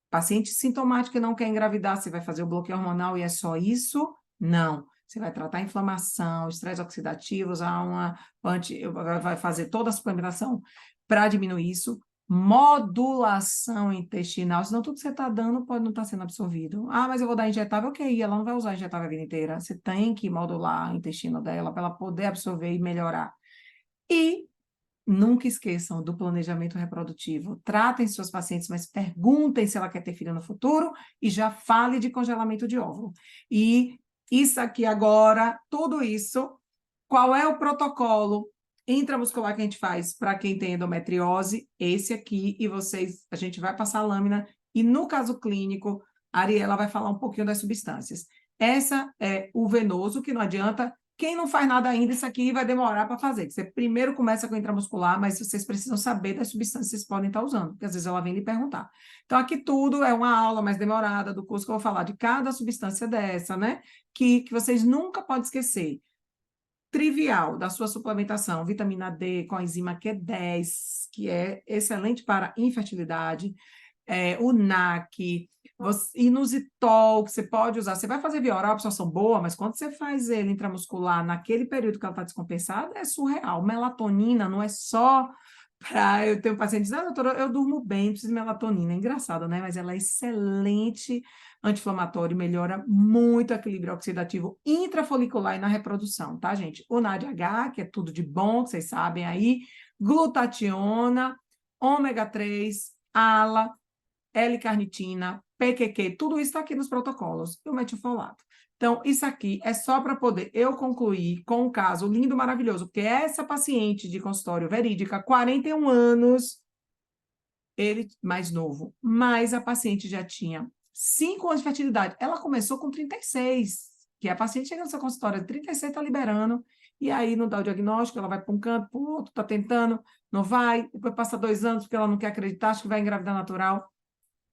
paciente sintomática não quer engravidar, você vai fazer o bloqueio hormonal e é só isso? Não. Você vai tratar a inflamação, estresse oxidativo, vai fazer toda a suplementação para diminuir isso. Modulação intestinal, senão tudo que você está dando pode não estar sendo absorvido. Ah, mas eu vou dar injetável, ok, ela não vai usar injetável a vida inteira. Você tem que modular o intestino dela para ela poder absorver e melhorar. E nunca esqueçam do planejamento reprodutivo. Tratem suas pacientes, mas perguntem se ela quer ter filho no futuro e já fale de congelamento de óvulo. E isso aqui agora, tudo isso, qual é o protocolo intramuscular que a gente faz para quem tem endometriose? Esse aqui, e vocês, a gente vai passar a lâmina, e no caso clínico, a Ariela vai falar um pouquinho das substâncias. Essa é o venoso, que não adianta. Quem não faz nada ainda, isso aqui vai demorar para fazer. Você primeiro começa com o intramuscular, mas vocês precisam saber das substâncias que vocês podem estar usando, porque às vezes ela vem lhe perguntar. Então, aqui tudo é uma aula mais demorada do curso que eu vou falar de cada substância dessa, né? Que vocês nunca podem esquecer. Trivial da sua suplementação, vitamina D com a enzima Q10, que é excelente para infertilidade, o NAC, Inositol, que você pode usar. Você vai fazer via oral, a absorção boa, mas quando você faz ele intramuscular, naquele período que ela está descompensada, é surreal. Melatonina não é só para... Eu tenho pacientes que dizem, doutora, eu durmo bem, preciso de melatonina. É engraçado, né? Mas ela é excelente anti-inflamatório, melhora muito o equilíbrio oxidativo intrafolicular e na reprodução, tá, gente? O NADH, que é tudo de bom, que vocês sabem aí, glutationa, ômega 3, ALA, L-carnitina, PQQ, tudo isso está aqui nos protocolos, e o metilfolato. Então, isso aqui é só para poder eu concluir com um caso lindo, maravilhoso, porque essa paciente de consultório verídica, 41 anos, ele mais novo, mas a paciente já tinha 5 anos de fertilidade. Ela começou com 36, que a paciente chega no seu consultório, 36 está liberando, e aí não dá o diagnóstico, ela vai para um canto, para o outro, está tentando, não vai, depois passa 2 anos porque ela não quer acreditar, acha que vai engravidar natural.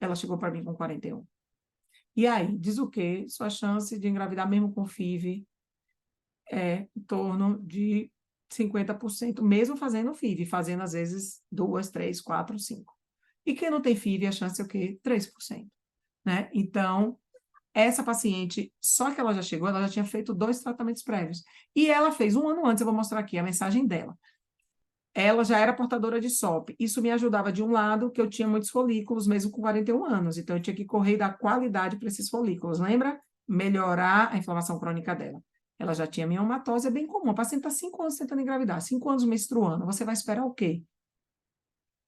Ela chegou para mim com 41. E aí, diz o quê? Sua chance de engravidar mesmo com FIV é em torno de 50%, mesmo fazendo FIV, fazendo às vezes 2, 3, 4, 5. E quem não tem FIV, a chance é o quê? 3%. Né? Então, essa paciente, só que ela já chegou, ela já tinha feito 2 tratamentos prévios. E ela fez 1 ano antes, eu vou mostrar aqui a mensagem dela. Ela já era portadora de SOP. Isso me ajudava, de um lado, que eu tinha muitos folículos, mesmo com 41 anos. Então, eu tinha que correr da qualidade para esses folículos. Lembra? Melhorar a inflamação crônica dela. Ela já tinha miomatose, é bem comum. A paciente está 5 anos tentando engravidar, 5 anos menstruando. Você vai esperar o quê?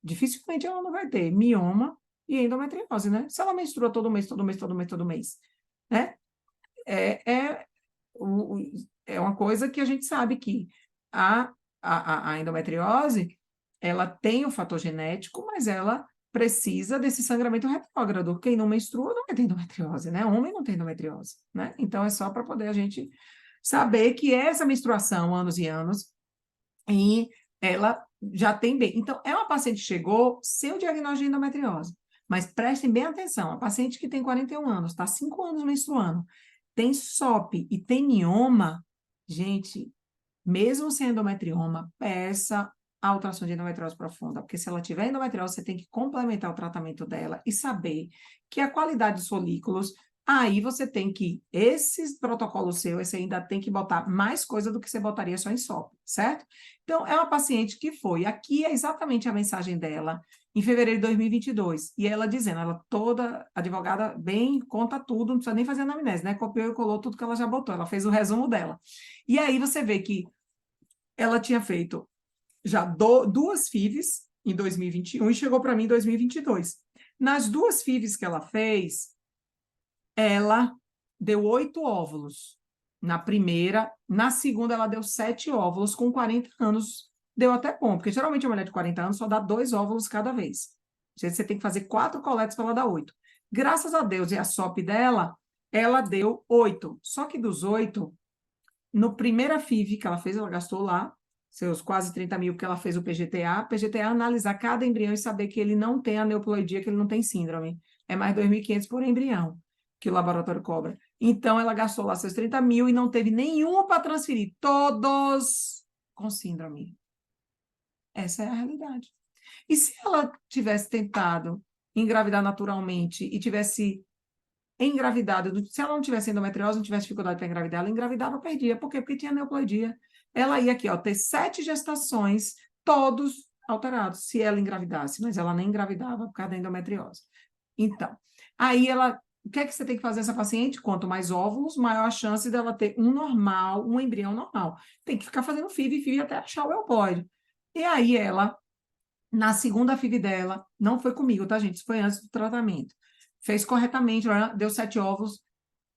Dificilmente ela não vai ter mioma e endometriose, né? Se ela menstrua todo mês, todo mês, todo mês, todo mês, né? É uma coisa que a gente sabe que a endometriose, ela tem o fator genético, mas ela precisa desse sangramento retrógrado. Quem não menstrua não vai ter endometriose, né? Homem não tem endometriose, né? Então, é só para poder a gente saber que essa menstruação, anos e anos, e ela já tem bem. Então, é uma paciente que chegou sem o diagnóstico de endometriose, mas prestem bem atenção, a paciente que tem 41 anos, está 5 anos menstruando, tem SOP e tem mioma, gente, mesmo sem endometrioma, peça a ultrassom de endometriose profunda, porque se ela tiver endometriose, você tem que complementar o tratamento dela e saber que a qualidade dos folículos, aí você tem que, esses protocolos seus, você ainda tem que botar mais coisa do que você botaria só em SOP, certo? Então, é uma paciente que foi, aqui é exatamente a mensagem dela, em fevereiro de 2022, e ela dizendo, ela toda advogada bem, conta tudo, não precisa nem fazer anamnese, né? Copiou e colou tudo que ela já botou, ela fez o resumo dela. E aí você vê que ela tinha feito já 2 FIVs em 2021 e chegou para mim em 2022. Nas 2 FIVs que ela fez, ela deu 8 óvulos. Na primeira, na segunda ela deu 7 óvulos, com 40 anos deu até bom, porque geralmente a mulher de 40 anos só dá 2 óvulos cada vez. Você tem que fazer 4 coletas para ela dar 8. Graças a Deus e a SOP dela, ela deu 8. Só que dos 8, no primeira FIV que ela fez, ela gastou lá seus quase 30 mil, porque ela fez o PGTA. PGTA analisar cada embrião e saber que ele não tem aneuploidia, que ele não tem síndrome. É mais 2.500 por embrião que o laboratório cobra. Então, ela gastou lá seus 30 mil e não teve nenhum para transferir. Todos com síndrome. Essa é a realidade. E se ela tivesse tentado engravidar naturalmente e tivesse engravidado, se ela não tivesse endometriose, não tivesse dificuldade para engravidar, ela engravidava, perdia. Por quê? Porque tinha aneuploidia. Ela ia aqui, ó, ter 7 gestações, todos alterados, se ela engravidasse, mas ela nem engravidava por causa da endometriose. Então, aí ela, o que é que você tem que fazer essa paciente? Quanto mais óvulos, maior a chance dela ter um normal, um embrião normal. Tem que ficar fazendo FIV até achar o euploide. E aí ela, na segunda FIV dela, não foi comigo, tá, gente? Isso foi antes do tratamento. Fez corretamente, deu 7 óvulos.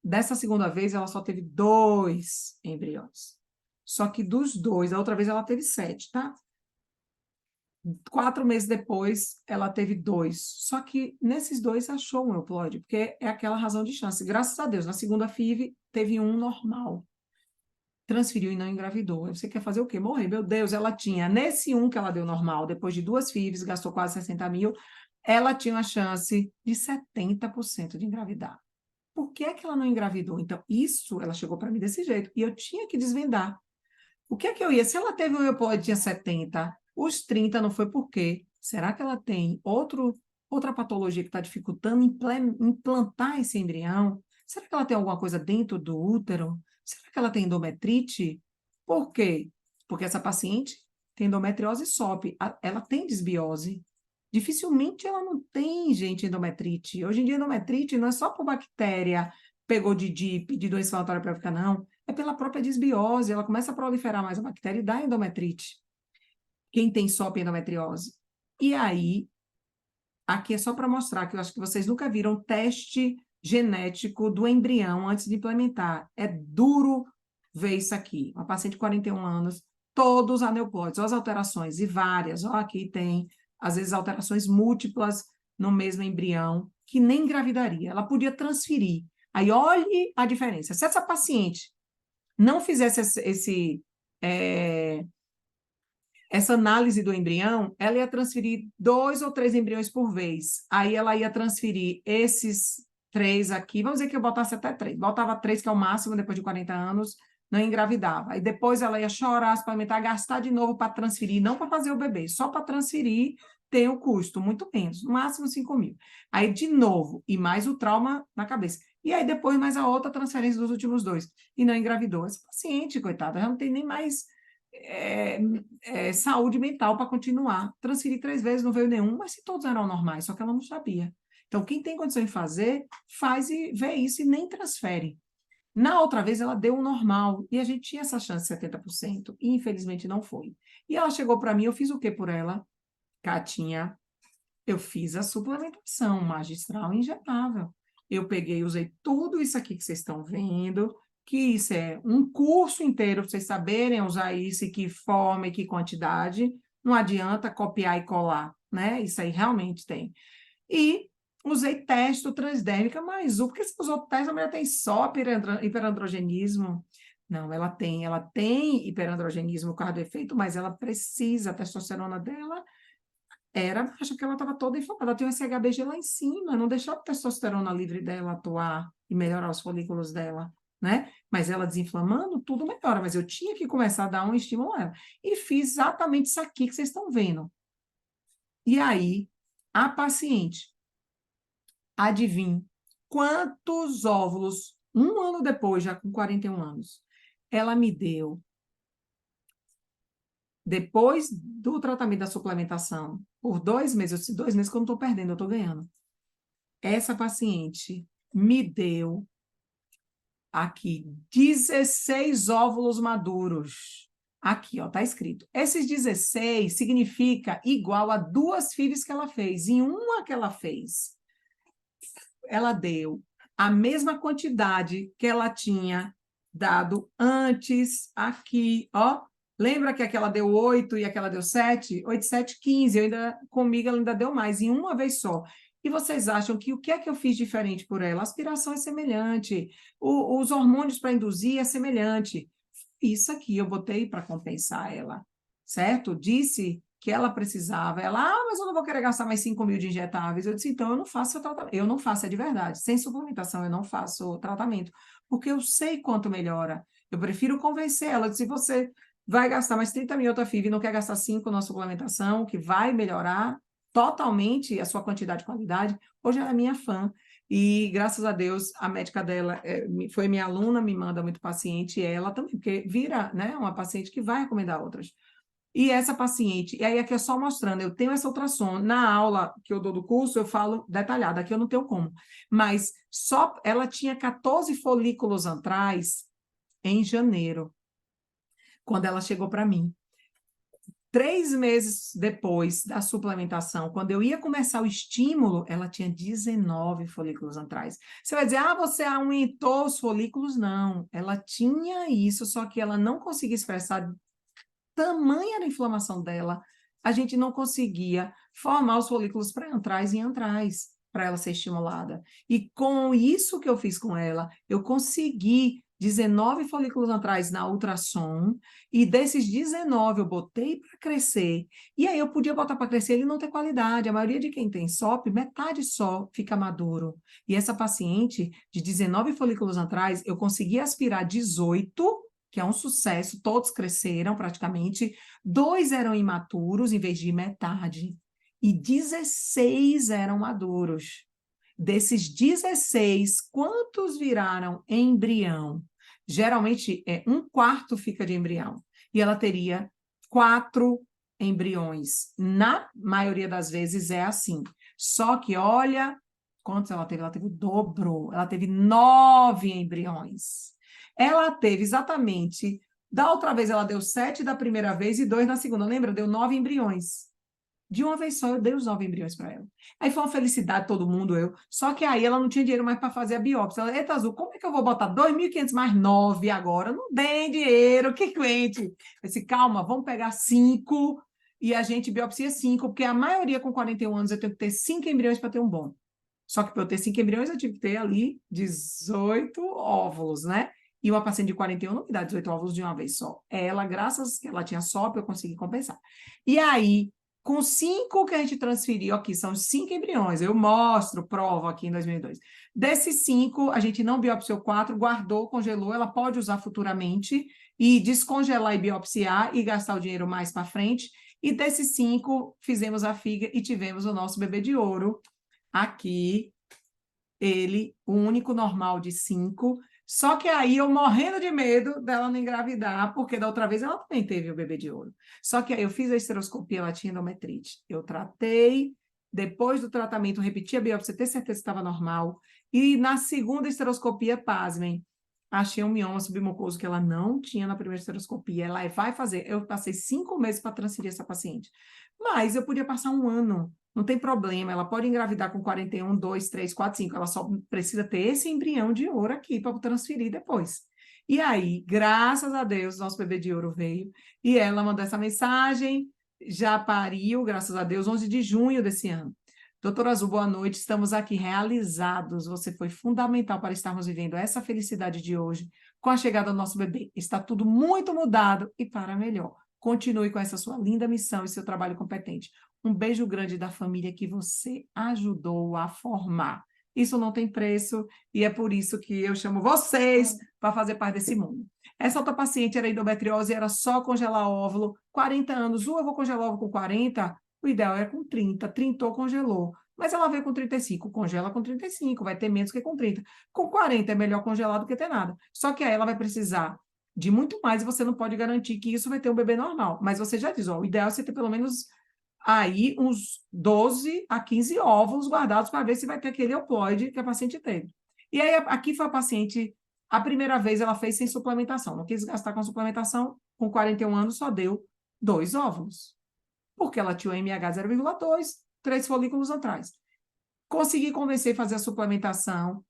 Dessa segunda vez, ela só teve 2 embriões. Só que dos 2, a outra vez ela teve 7, tá? 4 meses depois, ela teve 2. Só que nesses 2 achou um euploide, porque é aquela razão de chance. Graças a Deus, na segunda FIV, teve um normal. Transferiu e não engravidou. Você quer fazer o quê? Morrer. Meu Deus, ela tinha, nesse um que ela deu normal, depois de 2 FIVs, gastou quase 60 mil, ela tinha uma chance de 70% de engravidar. Por que é que ela não engravidou? Então, isso, ela chegou para mim desse jeito. E eu tinha que desvendar. O que é que eu ia? Se ela teve um euploide tinha 70, os 30 não foi por quê? Será que ela tem outro outra patologia que está dificultando implantar esse embrião? Será que ela tem alguma coisa dentro do útero? Será que ela tem endometrite? Por quê? Porque essa paciente tem endometriose SOP, ela tem desbiose. Dificilmente ela não tem, gente, endometrite. Hoje em dia, endometrite não é só por bactéria, pegou de DIP, de doença inflamatória pélvica, não. É pela própria desbiose, ela começa a proliferar mais a bactéria e dá endometrite. Quem tem SOP é endometriose. E aí, aqui é só para mostrar que eu acho que vocês nunca viram teste genético do embrião antes de implementar. É duro ver isso aqui. Uma paciente de 41 anos, todos aneuploides, as alterações, e várias. Ó, aqui tem, às vezes, alterações múltiplas no mesmo embrião, que nem engravidaria. Ela podia transferir. Aí, olhe a diferença. Se essa paciente não fizesse essa análise do embrião, ela ia transferir 2 ou 3 embriões por vez. Aí ela ia transferir esses 3 aqui, vamos dizer que eu botasse até 3. Botava 3, que é o máximo, depois de 40 anos, não engravidava. Aí depois ela ia chorar, suplementar, gastar de novo para transferir, não para fazer o bebê, só para transferir tem o custo, muito menos, no máximo 5 mil. Aí de novo, e mais o trauma na cabeça. E aí depois mais a outra transferência dos últimos 2. E não engravidou. Essa paciente, coitada, já não tem nem mais saúde mental para continuar. Transferi 3 vezes, não veio nenhum, mas se todos eram normais, só que ela não sabia. Então, quem tem condição de fazer, faz e vê isso e nem transfere. Na outra vez, ela deu o normal, e a gente tinha essa chance de 70%, e infelizmente não foi. E ela chegou para mim, eu fiz o que por ela? Catinha, eu fiz a suplementação magistral injetável. Eu peguei, usei tudo isso aqui que vocês estão vendo, que isso é um curso inteiro para vocês saberem usar isso, e que forma e que quantidade. Não adianta copiar e colar, né? Isso aí realmente tem. E usei testo transdérmica mais porque se usou teste, a mulher tem só hiperandrogenismo. Não, ela tem hiperandrogenismo por causa do efeito, mas ela precisa, a testosterona dela era baixa, porque ela estava toda inflamada. Ela tem um SHBG lá em cima, não deixou a testosterona livre dela atuar e melhorar os folículos dela, né? Mas ela desinflamando, tudo melhora. Mas eu tinha que começar a dar um estímulo a ela. E fiz exatamente isso aqui que vocês estão vendo. E aí, a paciente, adivinhe quantos óvulos, 1 ano depois, já com 41 anos, ela me deu, depois do tratamento da suplementação, por 2 meses, eu disse, 2 meses que eu não estou perdendo, eu estou ganhando. Essa paciente me deu aqui 16 óvulos maduros. Aqui, ó, tá escrito. Esses 16 significa igual a 2 FIVs que ela fez. Em uma que ela fez, ela deu a mesma quantidade que ela tinha dado antes aqui, ó. Lembra que aquela deu 8 e aquela deu 7? 8, 7, 15. Comigo ela ainda deu mais, em uma vez só. E vocês acham que o que é que eu fiz diferente por ela? A aspiração é semelhante, os hormônios para induzir é semelhante. Isso aqui eu botei para compensar ela, certo? Disse que ela precisava. Ela, mas eu não vou querer gastar mais 5 mil de injetáveis. Eu disse, então eu não faço tratamento. Eu não faço, é de verdade. Sem suplementação eu não faço tratamento, porque eu sei quanto melhora. Eu prefiro convencer ela. Se você vai gastar mais 30 mil outra FIV e não quer gastar 5 na suplementação, que vai melhorar totalmente a sua quantidade e qualidade. Hoje ela é minha fã. E, graças a Deus, a médica dela foi minha aluna, me manda muito paciente, e ela também, porque vira, né, uma paciente que vai recomendar outras. E essa paciente, e aí aqui é só mostrando, eu tenho essa ultrassom, na aula que eu dou do curso, eu falo detalhado, aqui eu não tenho como, mas só ela tinha 14 folículos antrais em janeiro, quando ela chegou para mim. 3 meses depois da suplementação, quando eu ia começar o estímulo, ela tinha 19 folículos antrais. Você vai dizer, você aumentou os folículos? Não, ela tinha isso, só que ela não conseguia expressar, tamanha era a inflamação dela, a gente não conseguia formar os folículos pré-antrais e antrais para ela ser estimulada. E com isso que eu fiz com ela, eu consegui 19 folículos antrais na ultrassom, e desses 19 eu botei para crescer, e aí eu podia botar para crescer ele não ter qualidade. A maioria de quem tem SOP, metade só fica maduro. E essa paciente de 19 folículos antrais, eu consegui aspirar 18, que é um sucesso, todos cresceram praticamente, 2 eram imaturos em vez de metade. e 16 eram maduros. Desses 16, quantos viraram embrião? Geralmente, um quarto fica de embrião. E ela teria 4 embriões. Na maioria das vezes é assim. Só que, olha, quantos ela teve? Ela teve o dobro. Ela teve 9 embriões. Ela teve exatamente... Da outra vez, ela deu 7 da primeira vez e 2 na segunda. Lembra? Deu 9 embriões. De uma vez só, eu dei os 9 embriões para ela. Aí foi uma felicidade, todo mundo, eu. Só que aí ela não tinha dinheiro mais para fazer a biópsia. Ela, eita, Azul, como é que eu vou botar 2.500 mais 9 agora? Não tem dinheiro, que cliente. Eu disse, calma, vamos pegar 5 e a gente biopsia 5, porque a maioria com 41 anos eu tenho que ter 5 embriões para ter um bom. Só que para eu ter 5 embriões, eu tive que ter ali 18 óvulos, né? E uma paciente de 41 não me dá 18 óvulos de uma vez só. Ela, graças a que ela tinha SOP, eu consegui compensar. E aí, com 5 que a gente transferiu aqui, são 5 embriões, eu mostro, provo aqui em 2002. Desses 5, a gente não biopsiou 4, guardou, congelou, ela pode usar futuramente e descongelar e biopsiar e gastar o dinheiro mais para frente. E desses 5, fizemos a figa e tivemos o nosso bebê de ouro aqui, ele, o único normal de 5. Só que aí eu morrendo de medo dela não engravidar, porque da outra vez ela também teve o bebê de ouro. Só que aí eu fiz a esteroscopia, ela tinha endometrite. Eu tratei, depois do tratamento, repeti a biópsia, ter certeza que estava normal. E na segunda esteroscopia, pasmem, achei um mioma submucoso que ela não tinha na primeira esteroscopia. Ela vai fazer. Eu passei 5 meses para transferir essa paciente. Mas eu podia passar um ano. Não tem problema, ela pode engravidar com 41, 2, 3, 4, 5. Ela só precisa ter esse embrião de ouro aqui para transferir depois. E aí, graças a Deus, nosso bebê de ouro veio e ela mandou essa mensagem, já pariu, graças a Deus, 11 de junho desse ano. Doutora Azul, boa noite, estamos aqui realizados. Você foi fundamental para estarmos vivendo essa felicidade de hoje com a chegada do nosso bebê. Está tudo muito mudado e para melhor. Continue com essa sua linda missão e seu trabalho competente. Um beijo grande da família que você ajudou a formar. Isso não tem preço e é por isso que eu chamo vocês para fazer parte desse mundo. Essa outra paciente era endometriose, era só congelar óvulo, 40 anos. Eu vou congelar óvulo com 40, o ideal é com 30. 30 congelou. Mas ela veio com 35, congela com 35, vai ter menos que com 30. Com 40 é melhor congelar do que ter nada. Só que aí ela vai precisar de muito mais e você não pode garantir que isso vai ter um bebê normal. Mas você já diz, ó, o ideal é você ter pelo menos aí uns 12 a 15 óvulos guardados para ver se vai ter aquele euploide que a paciente teve. E aí, aqui foi a paciente, a primeira vez ela fez sem suplementação, não quis gastar com suplementação, com 41 anos só deu 2 óvulos, porque ela tinha o MH 0,2, 3 folículos atrás. Consegui convencer a fazer a suplementação,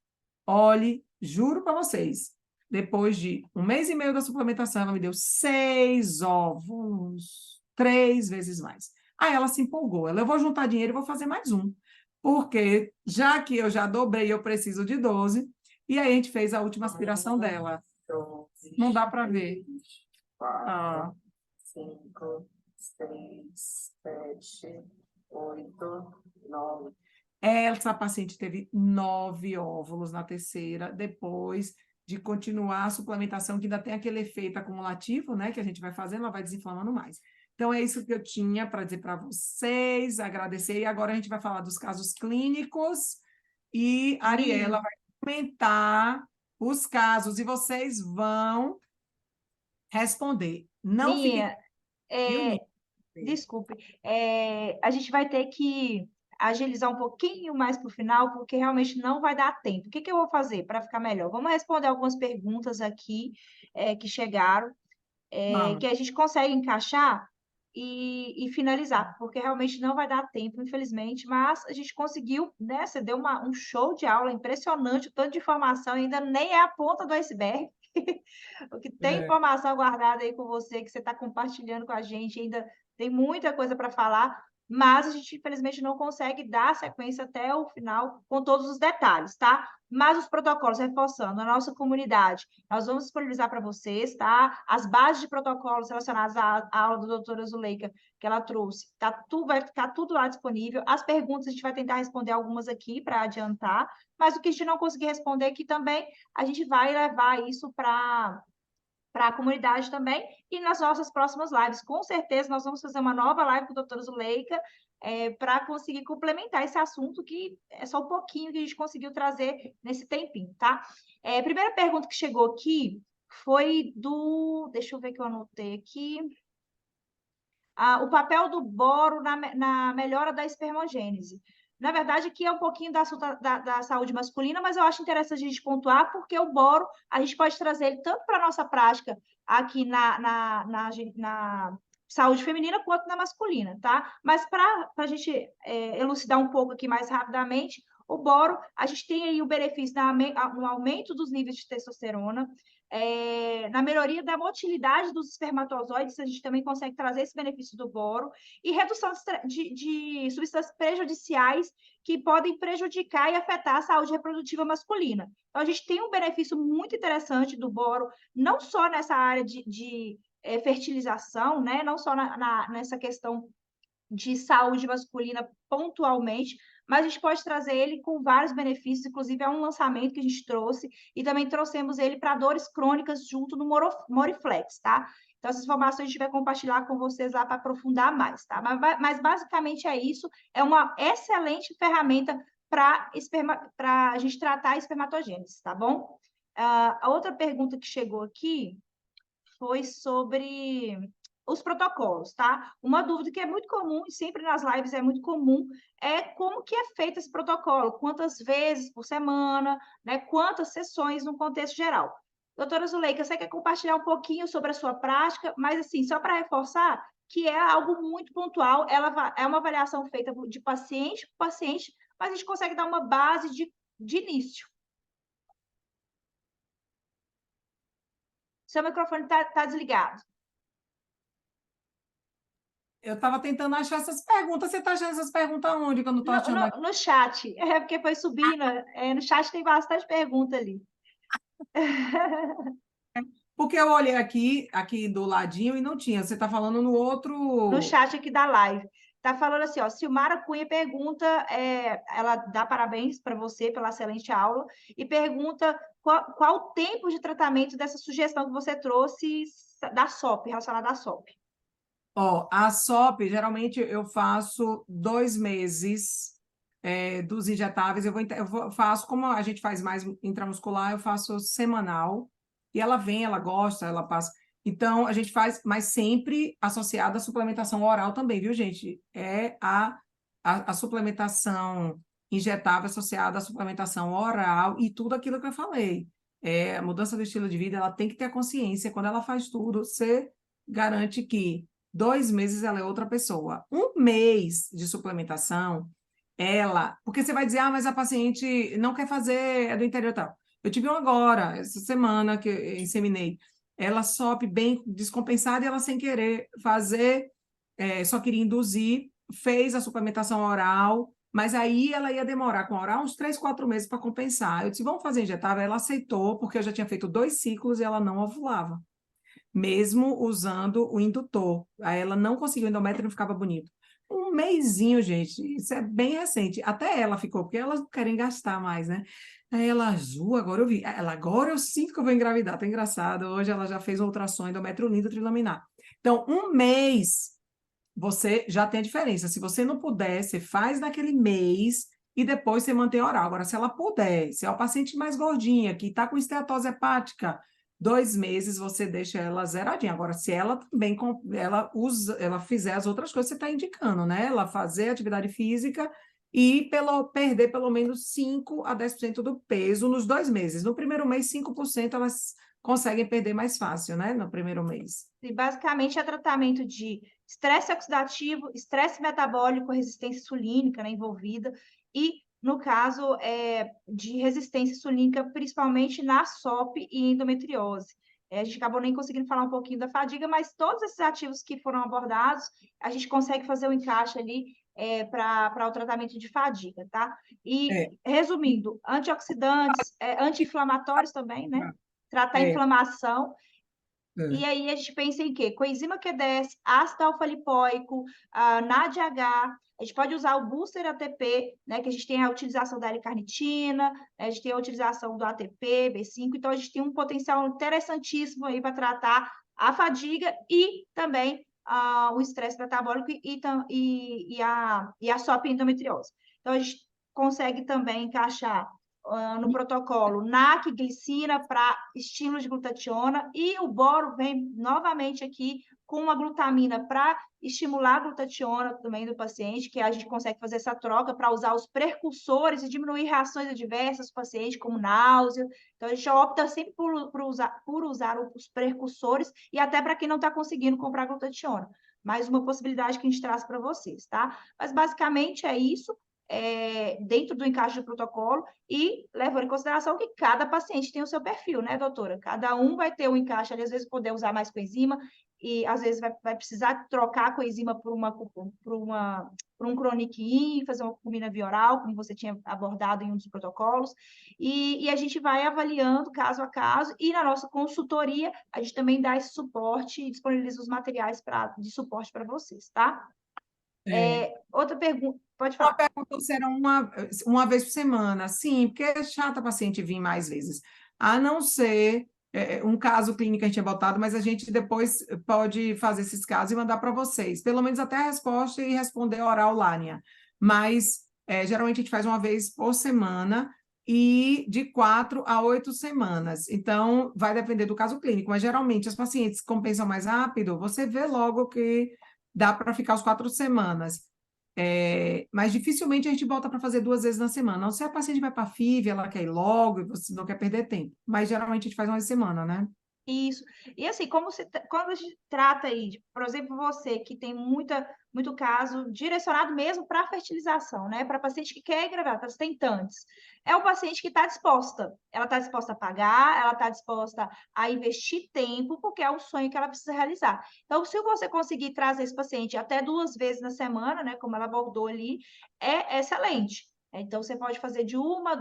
olhe, juro para vocês, depois de 1 mês e meio da suplementação, ela me deu 6 óvulos, 3 vezes mais. Aí ela se empolgou, ela, eu vou juntar dinheiro e vou fazer mais um, porque já que eu já dobrei, eu preciso de 12, e aí a gente fez a última aspiração dela. Não dá para ver. 4, 5, 6, 7, 8, 9. Essa paciente teve 9 óvulos na terceira, depois de continuar a suplementação, que ainda tem aquele efeito acumulativo, né, que a gente vai fazendo, ela vai desinflamando mais. Então, é isso que eu tinha para dizer para vocês, agradecer, e agora a gente vai falar dos casos clínicos, e a Ariela vai comentar os casos, e vocês vão responder. Não fiquem... Desculpe, a gente vai ter que agilizar um pouquinho mais para o final, porque realmente não vai dar tempo. O que que eu vou fazer para ficar melhor? Vamos responder algumas perguntas aqui que chegaram, que a gente consegue encaixar e finalizar, porque realmente não vai dar tempo, infelizmente, mas a gente conseguiu, né? Você deu um show de aula impressionante, o tanto de informação, ainda nem é a ponta do iceberg. O que tem informação guardada aí com você, que você está compartilhando com a gente, ainda tem muita coisa para falar, mas a gente, infelizmente, não consegue dar sequência até o final com todos os detalhes, tá? Mas os protocolos, reforçando, a nossa comunidade, nós vamos disponibilizar para vocês, tá? As bases de protocolos relacionadas à aula da doutora Zuleika, que ela trouxe, vai ficar tudo lá disponível. As perguntas, a gente vai tentar responder algumas aqui para adiantar, mas o que a gente não conseguir responder aqui também, a gente vai levar isso para para a comunidade também, e nas nossas próximas lives. Com certeza, nós vamos fazer uma nova live com a doutora Zuleika, para conseguir complementar esse assunto, que é só um pouquinho que a gente conseguiu trazer nesse tempinho, tá? A primeira pergunta que chegou aqui foi do... Deixa eu ver que eu anotei aqui. O papel do boro na melhora da espermogênese. Na verdade, aqui é um pouquinho da saúde masculina, mas eu acho interessante a gente pontuar, porque o boro, a gente pode trazer ele tanto para a nossa prática aqui na saúde feminina, quanto na masculina, tá? Mas para a gente elucidar um pouco aqui mais rapidamente, o boro, a gente tem aí o benefício no aumento dos níveis de testosterona, na melhoria da motilidade dos espermatozoides, a gente também consegue trazer esse benefício do boro, e redução de substâncias prejudiciais que podem prejudicar e afetar a saúde reprodutiva masculina. Então, a gente tem um benefício muito interessante do boro, não só nessa área de fertilização, né? Não só nessa questão de saúde masculina pontualmente, mas a gente pode trazer ele com vários benefícios, inclusive é um lançamento que a gente trouxe, e também trouxemos ele para dores crônicas junto no Moriflex, tá? Então, essas informações a gente vai compartilhar com vocês lá para aprofundar mais, tá? Mas basicamente é isso, é uma excelente ferramenta para a gente tratar a espermatogênese, tá bom? A outra pergunta que chegou aqui foi sobre os protocolos, tá? Uma dúvida que é muito comum, e sempre nas lives é muito comum, é como que é feito esse protocolo, quantas vezes por semana, né? Quantas sessões no contexto geral. Doutora Zuleika, você quer compartilhar um pouquinho sobre a sua prática, mas assim, só para reforçar, que é algo muito pontual, ela é uma avaliação feita de paciente por paciente, mas a gente consegue dar uma base de início. Seu microfone está desligado. Eu estava tentando achar essas perguntas. Você está achando essas perguntas onde, que eu não estou achando aqui? No chat, porque foi subindo. No chat tem bastante pergunta ali. Porque eu olhei aqui do ladinho e não tinha. Você está falando no outro... No chat aqui da live. Tá falando assim, ó, Silmara Cunha pergunta, ela dá parabéns para você pela excelente aula, e pergunta qual o tempo de tratamento dessa sugestão que você trouxe da SOP, relacionada à SOP. Ó, a SOP, geralmente eu faço 2 meses dos injetáveis. Faço, como a gente faz mais intramuscular, eu faço semanal. E ela vem, ela gosta, ela passa. Então, a gente faz, mas sempre associada à suplementação oral também, viu, gente? A suplementação injetável associada à suplementação oral e tudo aquilo que eu falei. A mudança do estilo de vida, ela tem que ter a consciência. Quando ela faz tudo, você garante que 2 meses ela é outra pessoa. 1 mês de suplementação, porque você vai dizer, mas a paciente não quer fazer, é do interior e tal. Eu tive uma agora, essa semana que eu inseminei. Ela SOP bem descompensada e ela sem querer fazer, só queria induzir, fez a suplementação oral, mas aí ela ia demorar com a oral uns 3, 4 meses para compensar. Eu disse, vamos fazer injetável? Ela aceitou, porque eu já tinha feito 2 ciclos e ela não ovulava, mesmo usando o indutor. Aí ela não conseguiu, o endométrio não ficava bonito. 1 mesinho, gente, isso é bem recente. Até ela ficou, porque elas não querem gastar mais, né? Aí ela azul, agora eu vi. Agora eu sinto que eu vou engravidar. Tá engraçado. Hoje ela já fez ultrassom, endométrio lindo, trilaminar. Então, 1 mês, você já tem a diferença. Se você não puder, você faz naquele mês e depois você mantém oral. Agora, se ela puder, se é o paciente mais gordinha, que está com esteatose hepática, 2 meses você deixa ela zeradinha. Agora, se ela também ela fizer as outras coisas, você está indicando, né? Ela fazer atividade física e perder pelo menos 5 a 10% do peso nos 2 meses. No primeiro mês, 5% elas conseguem perder mais fácil, né? No primeiro mês. E basicamente é tratamento de estresse oxidativo, estresse metabólico, resistência insulínica, né, envolvida, e no caso de resistência insulínica, principalmente na SOP e endometriose. A gente acabou nem conseguindo falar um pouquinho da fadiga, mas todos esses ativos que foram abordados, a gente consegue fazer o encaixe ali para o tratamento de fadiga, tá? E, resumindo, antioxidantes, anti-inflamatórios também, né? Tratar a inflamação. E aí a gente pensa em quê? Coenzima Q10, ácido alfa-lipoico, NADH. A gente pode usar o booster ATP, né, que a gente tem a utilização da L-carnitina, a gente tem a utilização do ATP, B5, então a gente tem um potencial interessantíssimo aí para tratar a fadiga e também o estresse metabólico e a SOP endometriose. Então a gente consegue também encaixar no protocolo NAC, glicina para estímulo de glutationa, e o boro vem novamente aqui com uma glutamina para estimular a glutationa também do paciente, que a gente consegue fazer essa troca para usar os precursores e diminuir reações adversas do paciente, como náusea. Então, a gente opta sempre por usar os precursores, e até para quem não está conseguindo comprar glutationa. Mais uma possibilidade que a gente traz para vocês, tá? Mas, basicamente, é isso. Dentro do encaixe do protocolo, e levando em consideração que cada paciente tem o seu perfil, né, doutora? Cada um vai ter um encaixe, ali, às vezes poder usar mais coenzima, e às vezes vai precisar trocar a coenzima por um croniquinho, fazer uma curcumina via oral, como você tinha abordado em um dos protocolos, e a gente vai avaliando caso a caso, e na nossa consultoria, a gente também dá esse suporte e disponibiliza os materiais de suporte para vocês, tá? Outra pergunta, pode Uma falar. pergunta será uma vez por semana, sim, porque é chato a paciente vir mais vezes. A não ser um caso clínico que a gente tinha botado, mas a gente depois pode fazer esses casos e mandar para vocês, pelo menos até a resposta e responder oral lá, Nia. Mas geralmente a gente faz uma vez por semana e de 4 a 8 semanas. Então, vai depender do caso clínico, mas geralmente as pacientes compensam mais rápido, você vê logo que dá para ficar as 4 semanas. Mas dificilmente a gente volta para fazer 2 vezes na semana. Não se a paciente vai para a FIV, ela quer ir logo e você não quer perder tempo. Mas geralmente a gente faz uma semana, né? Isso. E assim, quando a gente trata aí, por exemplo, você que tem muito caso direcionado mesmo para a fertilização, né? Para paciente que quer engravidar, para as tentantes. É um paciente que está disposta. Ela está disposta a pagar, ela está disposta a investir tempo, porque é um sonho que ela precisa realizar. Então, se você conseguir trazer esse paciente até 2 vezes na semana, né? Como ela abordou ali, é excelente. Então, você pode fazer de 1 a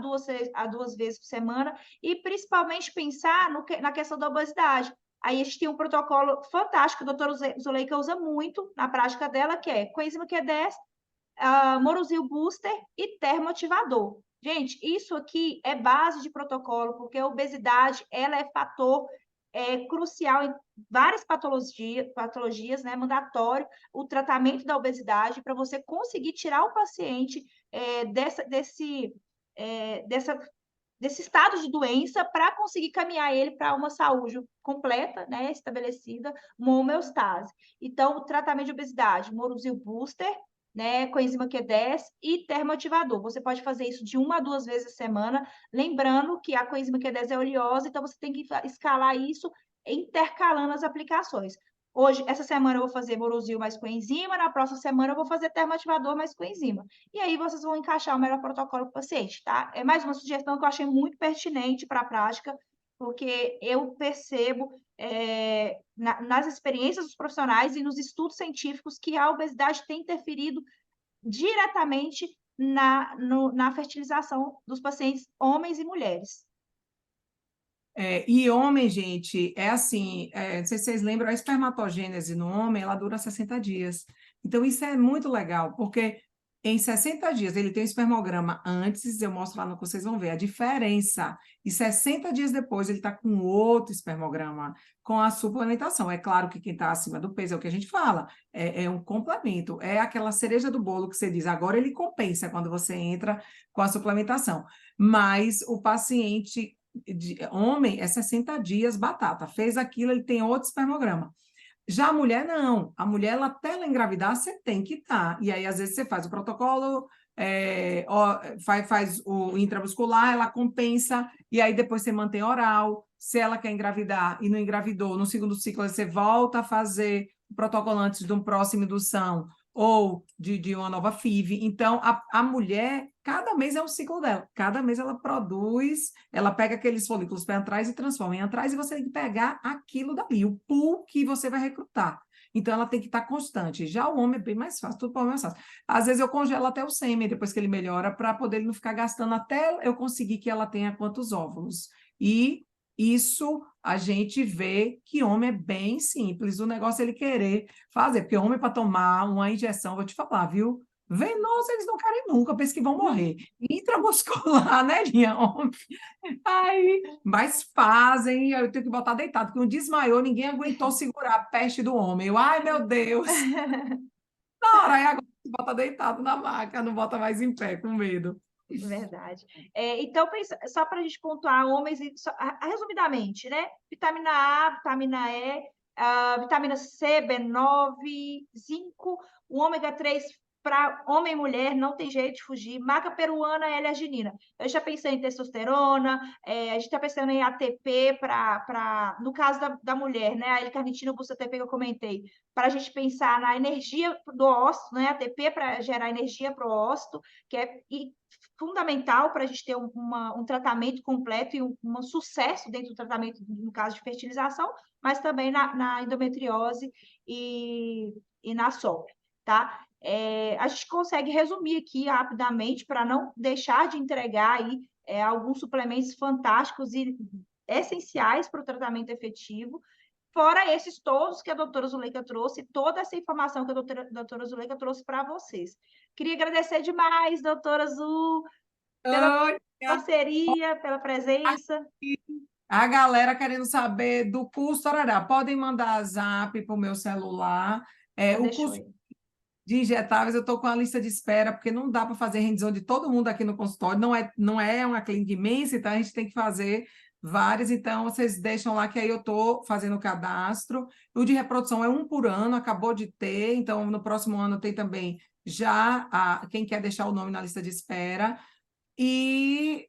2 vezes por semana, e principalmente pensar na questão da obesidade. Aí a gente tem um protocolo fantástico, que a doutora Zuleika usa muito na prática dela, que é coenzima Q10, Moruzil Booster e termoativador. Gente, isso aqui é base de protocolo, porque a obesidade ela é fator crucial em várias patologias, né, mandatório, o tratamento da obesidade, para você conseguir tirar o paciente desse estado de doença, para conseguir caminhar ele para uma saúde completa, né, estabelecida, uma homeostase. Então, o tratamento de obesidade, Moruzil Booster, né, coenzima Q10 e termoativador. Você pode fazer isso de 1 a 2 vezes a semana, lembrando que a coenzima Q10 é oleosa, então você tem que escalar isso intercalando as aplicações. Hoje, essa semana eu vou fazer Moruzil mais coenzima, na próxima semana eu vou fazer termoativador mais coenzima. E aí vocês vão encaixar o melhor protocolo para o paciente, tá? É mais uma sugestão que eu achei muito pertinente para a prática, porque eu percebo nas experiências dos profissionais e nos estudos científicos que a obesidade tem interferido diretamente na fertilização dos pacientes, homens e mulheres. E homem, gente, é assim, não sei se vocês lembram, a espermatogênese no homem, ela dura 60 dias. Então, isso é muito legal, porque em 60 dias ele tem o espermograma antes, eu mostro lá no que vocês vão ver a diferença. E 60 dias depois ele está com outro espermograma, com a suplementação. É claro que quem está acima do peso é o que a gente fala, é um complemento, é aquela cereja do bolo que você diz, agora ele compensa quando você entra com a suplementação. Mas o paciente homem é 60 dias batata, fez aquilo, ele tem outro espermograma. Já a mulher, não. A mulher, ela, até ela engravidar, você tem que estar. E aí, às vezes, você faz o protocolo, faz o intramuscular, ela compensa, e aí depois você mantém oral. Se ela quer engravidar e não engravidou, no segundo ciclo você volta a fazer o protocolo antes de uma próxima indução ou de uma nova FIV. Então, a mulher, cada mês é um ciclo dela. Cada mês ela produz, ela pega aqueles folículos para trás e transforma em atrás, e você tem que pegar aquilo dali, o pool que você vai recrutar. Então, ela tem que estar constante. Já o homem é bem mais fácil, tudo mais fácil. Às vezes, eu congelo até o sêmen, depois que ele melhora, para poder ele não ficar gastando até eu conseguir que ela tenha quantos óvulos. E isso, a gente vê que homem é bem simples, o negócio é ele querer fazer, porque homem para tomar uma injeção, vou te falar, viu? Venoso eles não querem nunca, pensam que vão morrer. Intramuscular, né, Linha? Homem. Aí, mas fazem, eu tenho que botar deitado, porque um desmaiou, ninguém aguentou segurar a peste do homem. Eu, ai, meu Deus! Na hora, aí agora bota deitado na maca, não bota mais em pé, com medo. Verdade. Então, só para a gente pontuar, homens, resumidamente, né? Vitamina A, vitamina E, vitamina C, B9, zinco, o ômega 3 para homem e mulher, não tem jeito de fugir. Maca peruana, L-arginina. Eu já pensei em testosterona, a gente está pensando em ATP no caso da mulher, né? A L-carnitina, o busta-ATP que eu comentei, para a gente pensar na energia do ósseo, né? ATP para gerar energia para o ósseo, que é fundamental para a gente ter um tratamento completo e um sucesso dentro do tratamento, no caso de fertilização, mas também na endometriose e na SOP, tá? A gente consegue resumir aqui rapidamente para não deixar de entregar aí alguns suplementos fantásticos e essenciais para o tratamento efetivo, fora esses todos que a doutora Zuleika trouxe, toda essa informação que a doutora Zuleika trouxe para vocês. Queria agradecer demais, doutora Zu, pela Oi, parceria, pela presença. a galera querendo saber do curso Torará, podem mandar zap para o meu celular. Já O deixou curso aí. de injetáveis, eu estou com a lista de espera, porque não dá para fazer rendição de todo mundo aqui no consultório, não é uma clínica imensa, então a gente tem que fazer várias, então vocês deixam lá que aí eu estou fazendo o cadastro. O de reprodução é 1 por ano, acabou de ter, então no próximo ano tem também já quem quer deixar o nome na lista de espera. E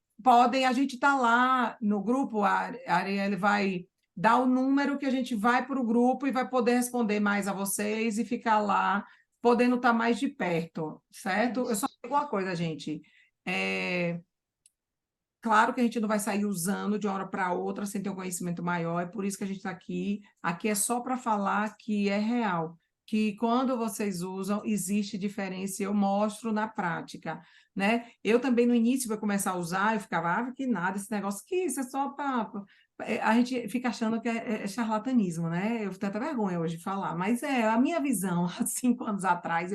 a gente está lá no grupo, a Arielle vai dar o número que a gente vai para o grupo e vai poder responder mais a vocês e ficar lá, podendo estar mais de perto, certo? Eu só digo uma coisa, gente. Claro que a gente não vai sair usando de uma hora para outra sem ter um conhecimento maior, é por isso que a gente está aqui. Aqui é só para falar que é real, que quando vocês usam, existe diferença, e eu mostro na prática, né? Eu também, no início, para começar a usar, eu ficava, que nada, esse negócio, que isso é só para... A gente fica achando que é charlatanismo, né? Eu tenho até vergonha hoje de falar, mas é a minha visão, há 5 anos atrás,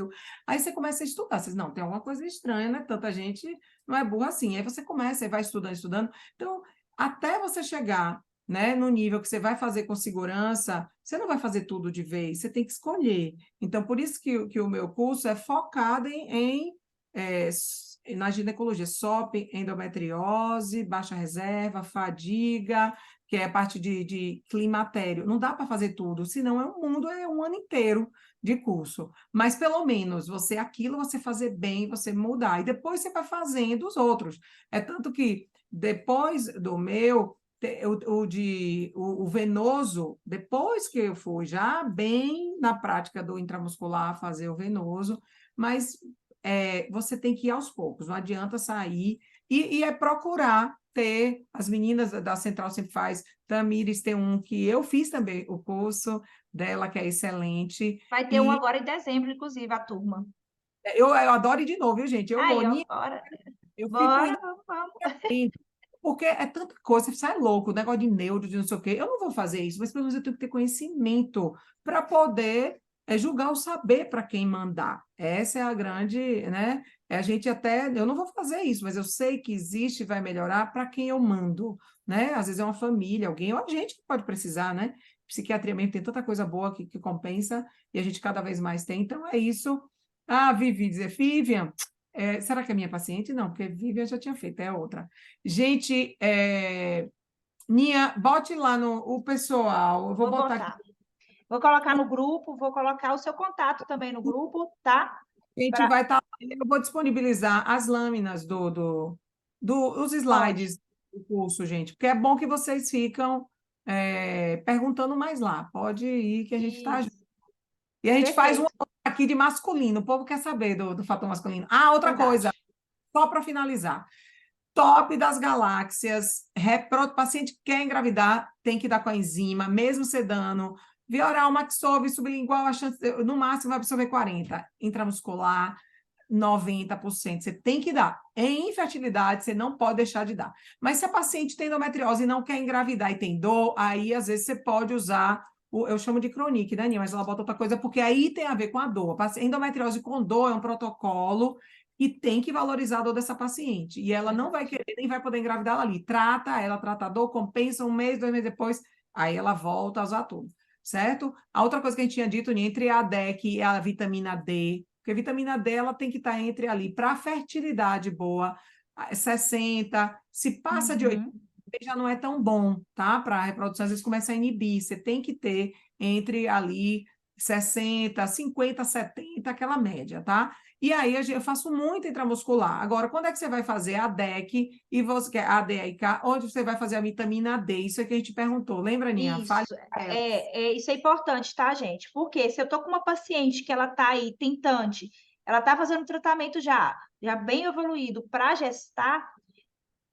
aí você começa a estudar, você diz, não, tem alguma coisa estranha, né? Tanta gente não é burro assim. Aí você começa, aí vai estudando, estudando. Então, até você chegar, né, no nível que você vai fazer com segurança, você não vai fazer tudo de vez, você tem que escolher. Então, por isso que o meu curso é focado na ginecologia, SOP, endometriose, baixa reserva, fadiga, que é a parte de climatério. Não dá para fazer tudo, senão é um ano inteiro de curso. Mas, pelo menos, você fazer bem, você mudar. E depois você vai fazendo os outros. É tanto que, depois do meu, o venoso, depois que eu fui já bem na prática do intramuscular, fazer o venoso, mas você tem que ir aos poucos, não adianta sair. E é procurar ter, as meninas da Central sempre faz, Tamires tem um que eu fiz também o curso dela, que é excelente. Vai ter um agora em dezembro, inclusive, a turma. Eu adoro ir de novo, viu, gente? Eu vou, Aí, ó, bora. eu fico Bora, indo, vamos. porque é tanta coisa, você sai louco, negócio de neuro, de não sei o quê. Eu não vou fazer isso, mas pelo menos eu tenho que ter conhecimento para poder julgar o saber para quem mandar. Essa é a grande, né? A gente até, eu não vou fazer isso, mas eu sei que existe e vai melhorar para quem eu mando, né? Às vezes é uma família, alguém, ou a gente que pode precisar, né? Psiquiatria mesmo tem tanta coisa boa que compensa e a gente cada vez mais tem. Então é isso. Vivi dizer, Vivian, será que é minha paciente? Não, porque Vivian já tinha feito, é outra. Gente, Nia, bote lá o pessoal, eu vou botar botar. aqui. Vou colocar no grupo, vou colocar o seu contato também no grupo, tá? A gente vai estar, eu vou disponibilizar as lâminas os slides do curso, gente, porque é bom que vocês ficam perguntando mais lá. Pode ir que a gente está junto. E a gente faz uma aqui de masculino, o povo quer saber do fator masculino. Outra coisa, só para finalizar. Top das galáxias, paciente que quer engravidar, tem que dar com a enzima, mesmo sedando, via oral, maxove, sublingual, a chance, no máximo vai absorver 40, intramuscular, 90%, você tem que dar. Em infertilidade, você não pode deixar de dar. Mas se a paciente tem endometriose e não quer engravidar e tem dor, aí às vezes você pode usar, eu chamo de cronique, né, Ninha? Mas ela bota outra coisa, porque aí tem a ver com a dor. Endometriose com dor é um protocolo e tem que valorizar a dor dessa paciente. E ela não vai querer, nem vai poder engravidar ela ali. Ela trata a dor, compensa 1 mês, 2 meses depois, aí ela volta a usar tudo, certo? A outra coisa que a gente tinha dito, Ninha, entre a DEC e a vitamina D, porque a vitamina D ela tem que estar entre ali, para fertilidade boa, 60, se passa de 80, já não é tão bom, tá? Para a reprodução, às vezes começa a inibir, você tem que ter entre ali 60, 50, 70, aquela média, tá? E aí eu faço muito intramuscular. Agora, quando é que você vai fazer a DEC e você quer a DEK, onde você vai fazer a vitamina D? Isso é que a gente perguntou. Lembra, Ninha? Fale. Isso é importante, tá, gente? Porque se eu tô com uma paciente que ela tá aí tentante, ela tá fazendo tratamento já bem evoluído para gestar,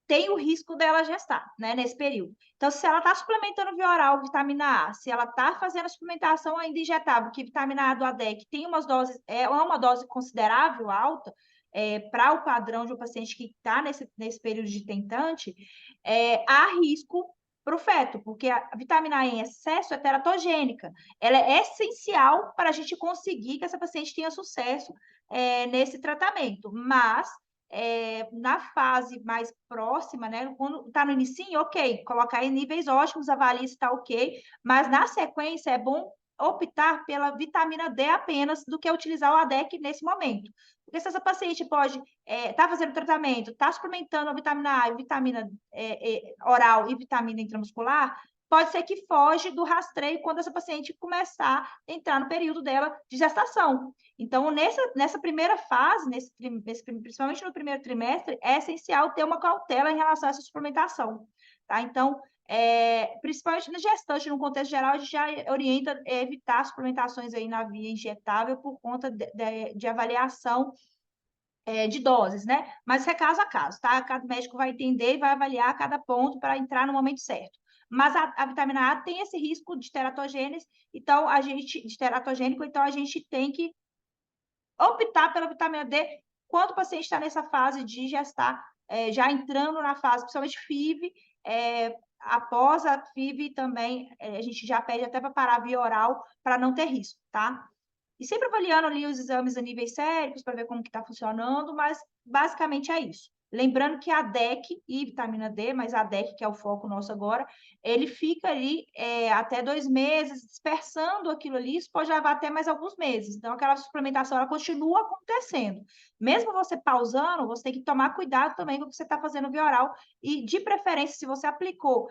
tem o risco dela gestar, né, nesse período. Então, se ela está suplementando via oral vitamina A, se ela está fazendo a suplementação ainda injetável, que vitamina A do ADEC tem umas doses, é uma dose considerável, alta, para o padrão de um paciente que está nesse período de tentante, há risco para o feto, porque a vitamina A em excesso é teratogênica. Ela é essencial para a gente conseguir que essa paciente tenha sucesso nesse tratamento, mas na fase mais próxima, né? Quando está no início, ok, colocar em níveis ótimos, avalie se está ok, mas na sequência é bom optar pela vitamina D apenas do que utilizar o ADEC nesse momento. Porque se essa paciente pode estar fazendo tratamento, está suplementando a vitamina A e vitamina oral e vitamina intramuscular, pode ser que foge do rastreio quando essa paciente começar a entrar no período dela de gestação. Então, nessa primeira fase, principalmente no primeiro trimestre, é essencial ter uma cautela em relação a essa suplementação. Tá? Então, principalmente na gestante, no contexto geral, a gente já orienta evitar suplementações aí na via injetável por conta de avaliação de doses, né? Mas isso é caso a caso, tá? Cada médico vai entender e vai avaliar cada ponto para entrar no momento certo. Mas a vitamina A tem esse risco de teratogênese, então a gente tem que optar pela vitamina D quando o paciente está nessa fase de gestar, já entrando na fase, principalmente FIV, após a FIV também, a gente já pede até para parar via oral, para não ter risco, tá? E sempre avaliando ali os exames a níveis séricos para ver como que está funcionando, mas basicamente é isso. Lembrando que a DEC e vitamina D, mas a DEC, que é o foco nosso agora, ele fica ali até 2 meses, dispersando aquilo ali, isso pode levar até mais alguns meses. Então, aquela suplementação, ela continua acontecendo. Mesmo você pausando, você tem que tomar cuidado também com o que você está fazendo via oral, e de preferência, se você aplicou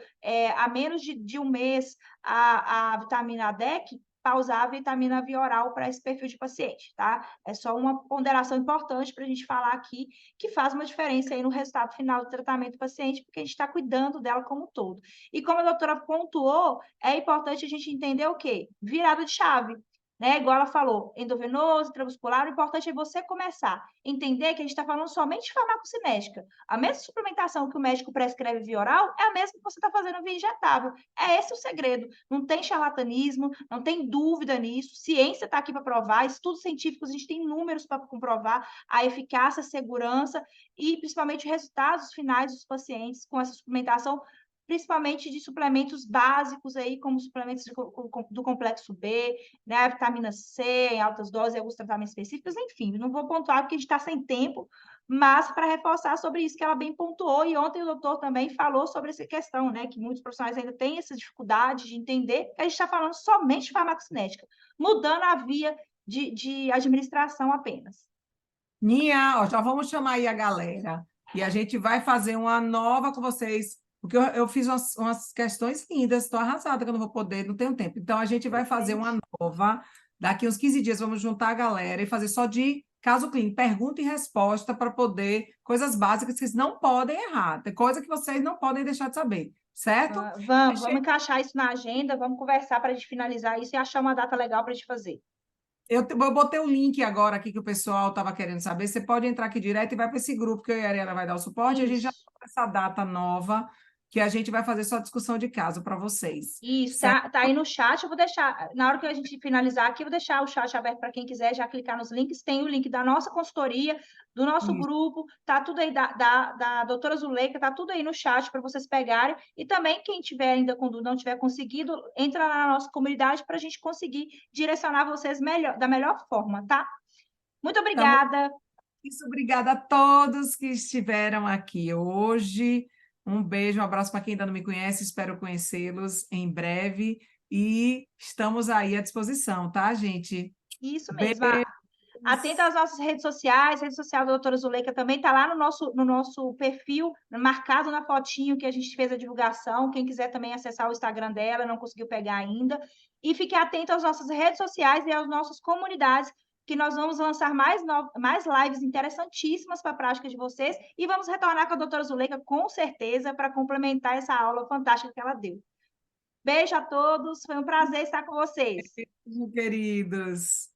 a menos de 1 mês a vitamina DEC, pausar a vitamina via oral para esse perfil de paciente, tá? É só uma ponderação importante para a gente falar aqui, que faz uma diferença aí no resultado final do tratamento do paciente, porque a gente está cuidando dela como um todo. E como a doutora pontuou, é importante a gente entender o quê? Virada de chave. Né? Igual ela falou, endovenoso, intramuscular, o importante é você começar a entender que a gente está falando somente de farmacocinética. A mesma suplementação que o médico prescreve via oral é a mesma que você está fazendo via injetável. É esse o segredo. Não tem charlatanismo, não tem dúvida nisso. Ciência está aqui para provar, estudos científicos, a gente tem números para comprovar a eficácia, a segurança e principalmente os resultados finais dos pacientes com essa suplementação, principalmente de suplementos básicos aí, como suplementos do complexo B, né, a vitamina C em altas doses, alguns tratamentos específicos, enfim, não vou pontuar porque a gente está sem tempo, mas para reforçar sobre isso que ela bem pontuou, e ontem o doutor também falou sobre essa questão, né, que muitos profissionais ainda têm essa dificuldade de entender que a gente está falando somente de farmacocinética, mudando a via de administração apenas. Ninha, ó, já vamos chamar aí a galera e a gente vai fazer uma nova com vocês, porque eu fiz umas questões lindas, estou arrasada que eu não vou poder, não tenho tempo. Então, a gente vai fazer uma nova, daqui uns 15 dias, vamos juntar a galera e fazer só de caso clínico, pergunta e resposta para poder, coisas básicas que vocês não podem errar, tem coisa que vocês não podem deixar de saber, certo? Vamos encaixar isso na agenda, vamos conversar para a gente finalizar isso e achar uma data legal para a gente fazer. Eu botei o link agora aqui que o pessoal estava querendo saber. Você pode entrar aqui direto e vai para esse grupo que eu e a Ariela vai dar o suporte. Isso. A gente já tem essa data nova que a gente vai fazer só discussão de caso para vocês. Isso, tá aí no chat. Eu vou deixar, na hora que a gente finalizar aqui, eu vou deixar o chat aberto para quem quiser já clicar nos links. Tem o link da nossa consultoria, do nosso Isso. grupo, tá tudo aí da doutora Zuleika, tá tudo aí no chat para vocês pegarem. E também, quem tiver ainda com dúvida, não tiver conseguido, entra lá na nossa comunidade para a gente conseguir direcionar vocês da melhor forma, tá? Muito obrigada. Isso, obrigada a todos que estiveram aqui hoje. Um beijo, um abraço para quem ainda não me conhece, espero conhecê-los em breve. E estamos aí à disposição, tá, gente? Isso mesmo. Atenta às nossas redes sociais, a rede social da doutora Zuleika também está lá no nosso perfil, marcado na fotinho que a gente fez a divulgação. Quem quiser também acessar o Instagram dela, não conseguiu pegar ainda. E fique atento às nossas redes sociais e às nossas comunidades, que nós vamos lançar mais lives interessantíssimas para a prática de vocês. E vamos retornar com a doutora Zuleika, com certeza, para complementar essa aula fantástica que ela deu. Beijo a todos, foi um prazer estar com vocês. Queridos.